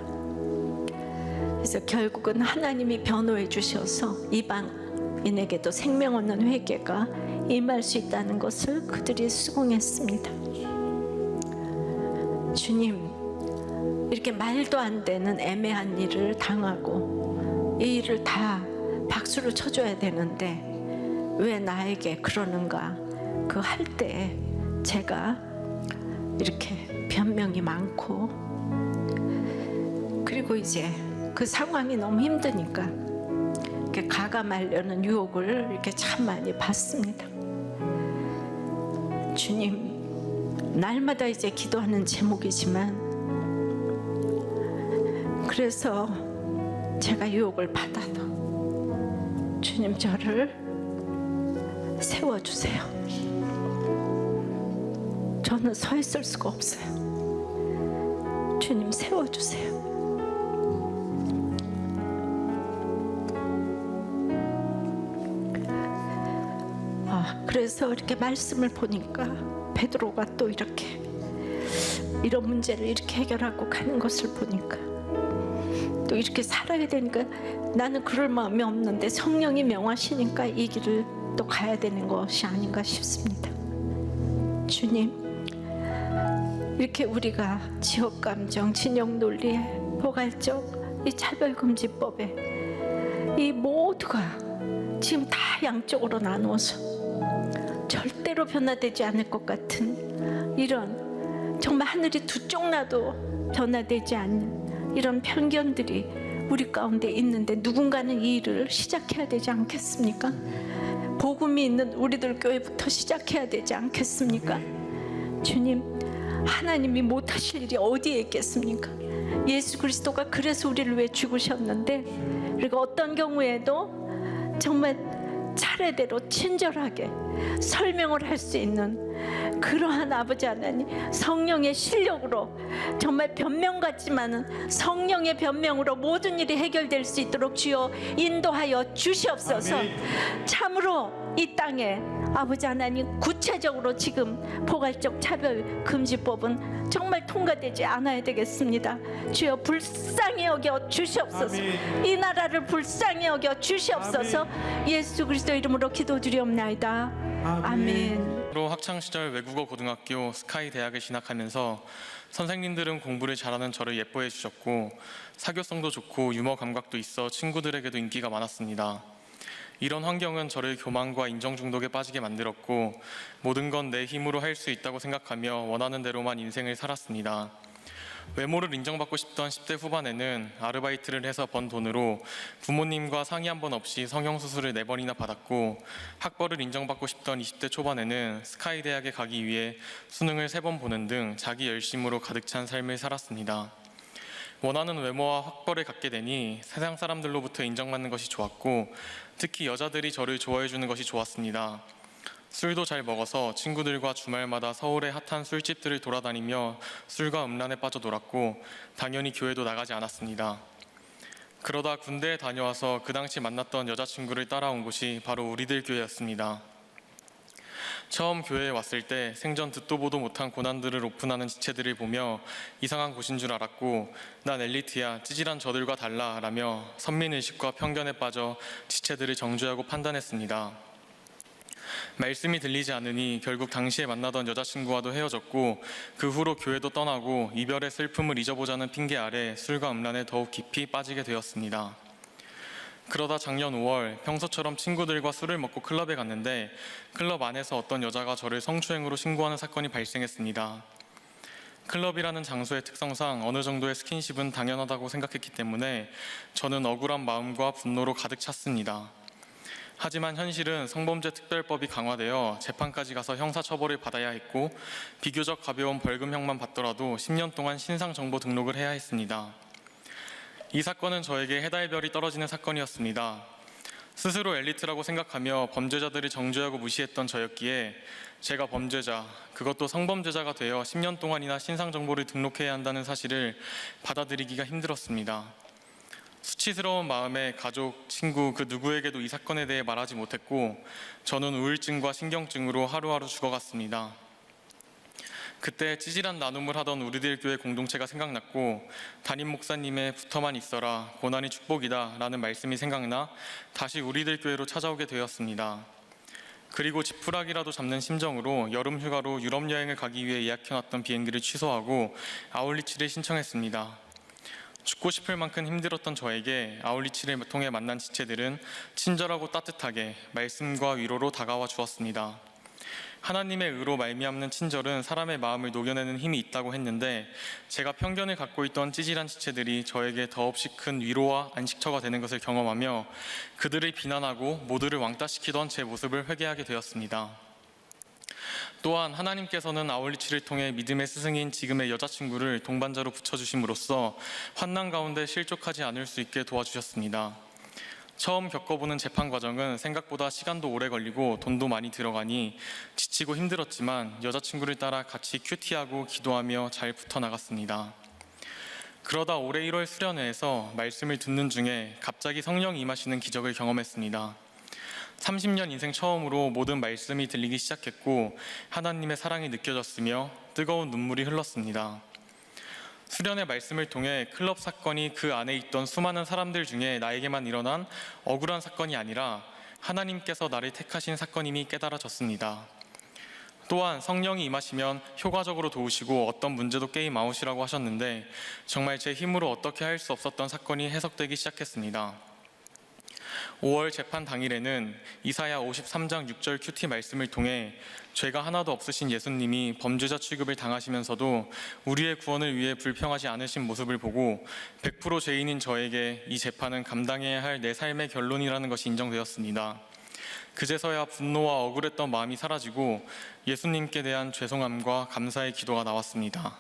그래서 결국은 하나님이 변호해 주셔서 이방인에게도 생명 없는 회개가 임할 수 있다는 것을 그들이 수긍했습니다. 주님, 이렇게 말도 안 되는 애매한 일을 당하고 이 일을 다 박수를 쳐줘야 되는데 왜 나에게 그러는가? 그 할 때 제가 이렇게 변명이 많고, 그리고 이제 그 상황이 너무 힘드니까 이렇게 가감하려는 유혹을 이렇게 참 많이 받습니다. 주님, 날마다 이제 기도하는 제목이지만 그래서 제가 유혹을 받아도 주님 저를 세워주세요. 저는 서 있을 수가 없어요. 주님 세워주세요. 그래서 이렇게 말씀을 보니까 베드로가 또 이렇게 이런 문제를 이렇게 해결하고 가는 것을 보니까 또 이렇게 살아야 되니까 나는 그럴 마음이 없는데 성령이 명하시니까 이 길을 또 가야 되는 것이 아닌가 싶습니다. 주님, 이렇게 우리가 지역감정, 진영논리에 포괄적 이 차별금지법에 이 모두가 지금 다 양쪽으로 나누어서 절대로 변화되지 않을 것 같은 이런 정말 하늘이 두 쪽 나도 변화되지 않는 이런 편견들이 우리 가운데 있는데 누군가는 이 일을 시작해야 되지 않겠습니까? 복음이 있는 우리들 교회부터 시작해야 되지 않겠습니까? 주님, 하나님이 못하실 일이 어디에 있겠습니까? 예수 그리스도가 그래서 우리를 위해 죽으셨는데, 그리고 어떤 경우에도 정말 차례대로 친절하게 설명을 할 수 있는 그러한 아버지 하나님, 성령의 실력으로 정말 변명 같지만은 성령의 변명으로 모든 일이 해결될 수 있도록 주여 인도하여 주시옵소서. 참으로 이 땅에 아버지 하나님 구체적으로 지금 포괄적 차별금지법은 정말 통과되지 않아야 되겠습니다. 주여 불쌍히 여겨 주시옵소서. 아멘. 이 나라를 불쌍히 여겨 주시옵소서. 예수 그리스도 이름으로 기도드리옵나이다. 아멘. 로 학창 시절 외국어 고등학교 스카이 대학을 진학하면서 선생님들은 공부를 잘하는 저를 예뻐해 주셨고 사교성도 좋고 유머 감각도 있어 친구들에게도 인기가 많았습니다. 이런 환경은 저를 교만과 인정 중독에 빠지게 만들었고 모든 건 내 힘으로 할 수 있다고 생각하며 원하는 대로만 인생을 살았습니다. 외모를 인정받고 싶던 10대 후반에는 아르바이트를 해서 번 돈으로 부모님과 상의 한 번 없이 성형수술을 4번이나 받았고, 학벌을 인정받고 싶던 20대 초반에는 스카이 대학에 가기 위해 수능을 3번 보는 등 자기 열심으로 가득 찬 삶을 살았습니다. 원하는 외모와 학벌을 갖게 되니 세상 사람들로부터 인정받는 것이 좋았고, 특히 여자들이 저를 좋아해 주는 것이 좋았습니다. 술도 잘 먹어서 친구들과 주말마다 서울의 핫한 술집들을 돌아다니며 술과 음란에 빠져 놀았고, 당연히 교회도 나가지 않았습니다. 그러다 군대에 다녀와서 그 당시 만났던 여자친구를 따라온 곳이 바로 우리들 교회였습니다. 처음 교회에 왔을 때 생전 듣도 보도 못한 고난들을 오픈하는 지체들을 보며 이상한 곳인 줄 알았고, 난 엘리트야, 찌질한 저들과 달라 라며 선민의식과 편견에 빠져 지체들을 정죄하고 판단했습니다. 말씀이 들리지 않으니 결국 당시에 만나던 여자친구와도 헤어졌고, 그 후로 교회도 떠나고 이별의 슬픔을 잊어보자는 핑계 아래 술과 음란에 더욱 깊이 빠지게 되었습니다. 그러다 작년 5월 평소처럼 친구들과 술을 먹고 클럽에 갔는데, 클럽 안에서 어떤 여자가 저를 성추행으로 신고하는 사건이 발생했습니다. 클럽이라는 장소의 특성상 어느 정도의 스킨십은 당연하다고 생각했기 때문에 저는 억울한 마음과 분노로 가득 찼습니다. 하지만 현실은 성범죄 특별법이 강화되어 재판까지 가서 형사처벌을 받아야 했고, 비교적 가벼운 벌금형만 받더라도 10년 동안 신상정보 등록을 해야 했습니다. 이 사건은 저에게 해달별이 떨어지는 사건이었습니다. 스스로 엘리트라고 생각하며 범죄자들을 정죄하고 무시했던 저였기에 제가 범죄자, 그것도 성범죄자가 되어 10년 동안이나 신상정보를 등록해야 한다는 사실을 받아들이기가 힘들었습니다. 수치스러운 마음에 가족, 친구 그 누구에게도 이 사건에 대해 말하지 못했고, 저는 우울증과 신경증으로 하루하루 죽어갔습니다. 그때 찌질한 나눔을 하던 우리들 교회 공동체가 생각났고, 담임 목사님의 붙어만 있어라, 고난이 축복이다 라는 말씀이 생각나 다시 우리들 교회로 찾아오게 되었습니다. 그리고 지푸라기라도 잡는 심정으로 여름 휴가로 유럽 여행을 가기 위해 예약해놨던 비행기를 취소하고 아울리치를 신청했습니다. 죽고 싶을 만큼 힘들었던 저에게 아울리치를 통해 만난 지체들은 친절하고 따뜻하게 말씀과 위로로 다가와 주었습니다. 하나님의 의로 말미암는 친절은 사람의 마음을 녹여내는 힘이 있다고 했는데, 제가 편견을 갖고 있던 찌질한 지체들이 저에게 더없이 큰 위로와 안식처가 되는 것을 경험하며 그들을 비난하고 모두를 왕따시키던 제 모습을 회개하게 되었습니다. 또한 하나님께서는 아울리치를 통해 믿음의 스승인 지금의 여자친구를 동반자로 붙여주심으로써 환난 가운데 실족하지 않을 수 있게 도와주셨습니다. 처음 겪어보는 재판 과정은 생각보다 시간도 오래 걸리고 돈도 많이 들어가니 지치고 힘들었지만 여자친구를 따라 같이 큐티하고 기도하며 잘 붙어나갔습니다. 그러다 올해 1월 수련회에서 말씀을 듣는 중에 갑자기 성령이 임하시는 기적을 경험했습니다. 30년 인생 처음으로 모든 말씀이 들리기 시작했고, 하나님의 사랑이 느껴졌으며 뜨거운 눈물이 흘렀습니다. 수련의 말씀을 통해 클럽 사건이 그 안에 있던 수많은 사람들 중에 나에게만 일어난 억울한 사건이 아니라 하나님께서 나를 택하신 사건임이 깨달아졌습니다. 또한 성령이 임하시면 효과적으로 도우시고 어떤 문제도 게임 아웃이라고 하셨는데, 정말 제 힘으로 어떻게 할 수 없었던 사건이 해석되기 시작했습니다. 5월 재판 당일에는 이사야 53장 6절 큐티 말씀을 통해 죄가 하나도 없으신 예수님이 범죄자 취급을 당하시면서도 우리의 구원을 위해 불평하지 않으신 모습을 보고 100% 죄인인 저에게 이 재판은 감당해야 할 내 삶의 결론이라는 것이 인정되었습니다. 그제서야 분노와 억울했던 마음이 사라지고 예수님께 대한 죄송함과 감사의 기도가 나왔습니다.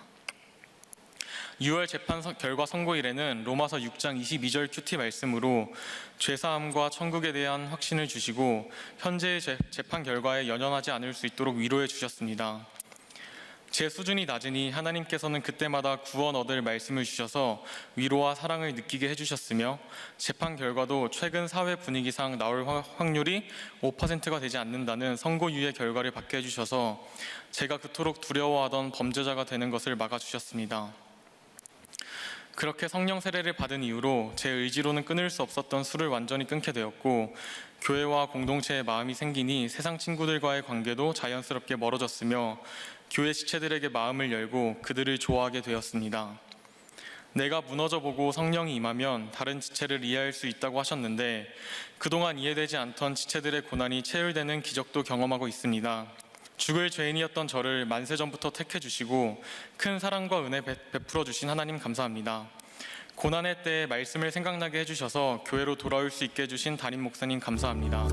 6월 재판 결과 선고일에는 로마서 6장 22절 큐티 말씀으로 죄사함과 천국에 대한 확신을 주시고 현재의 재판 결과에 연연하지 않을 수 있도록 위로해 주셨습니다. 제 수준이 낮으니 하나님께서는 그때마다 구원 얻을 말씀을 주셔서 위로와 사랑을 느끼게 해주셨으며 재판 결과도 최근 사회 분위기상 나올 확률이 5%가 되지 않는다는 선고 유예 결과를 받게 해주셔서 제가 그토록 두려워하던 범죄자가 되는 것을 막아주셨습니다. 그렇게 성령 세례를 받은 이후로 제 의지로는 끊을 수 없었던 술을 완전히 끊게 되었고 교회와 공동체의 마음이 생기니 세상 친구들과의 관계도 자연스럽게 멀어졌으며 교회 지체들에게 마음을 열고 그들을 좋아하게 되었습니다. 내가 무너져보고 성령이 임하면 다른 지체를 이해할 수 있다고 하셨는데 그동안 이해되지 않던 지체들의 고난이 체휼되는 기적도 경험하고 있습니다. 죽을 죄인이었던 저를 만세 전부터 택해 주시고 큰 사랑과 은혜 베풀어 주신 하나님 감사합니다. 고난의 때에 말씀을 생각나게 해주셔서 교회로 돌아올 수 있게 해주신 담임 목사님 감사합니다.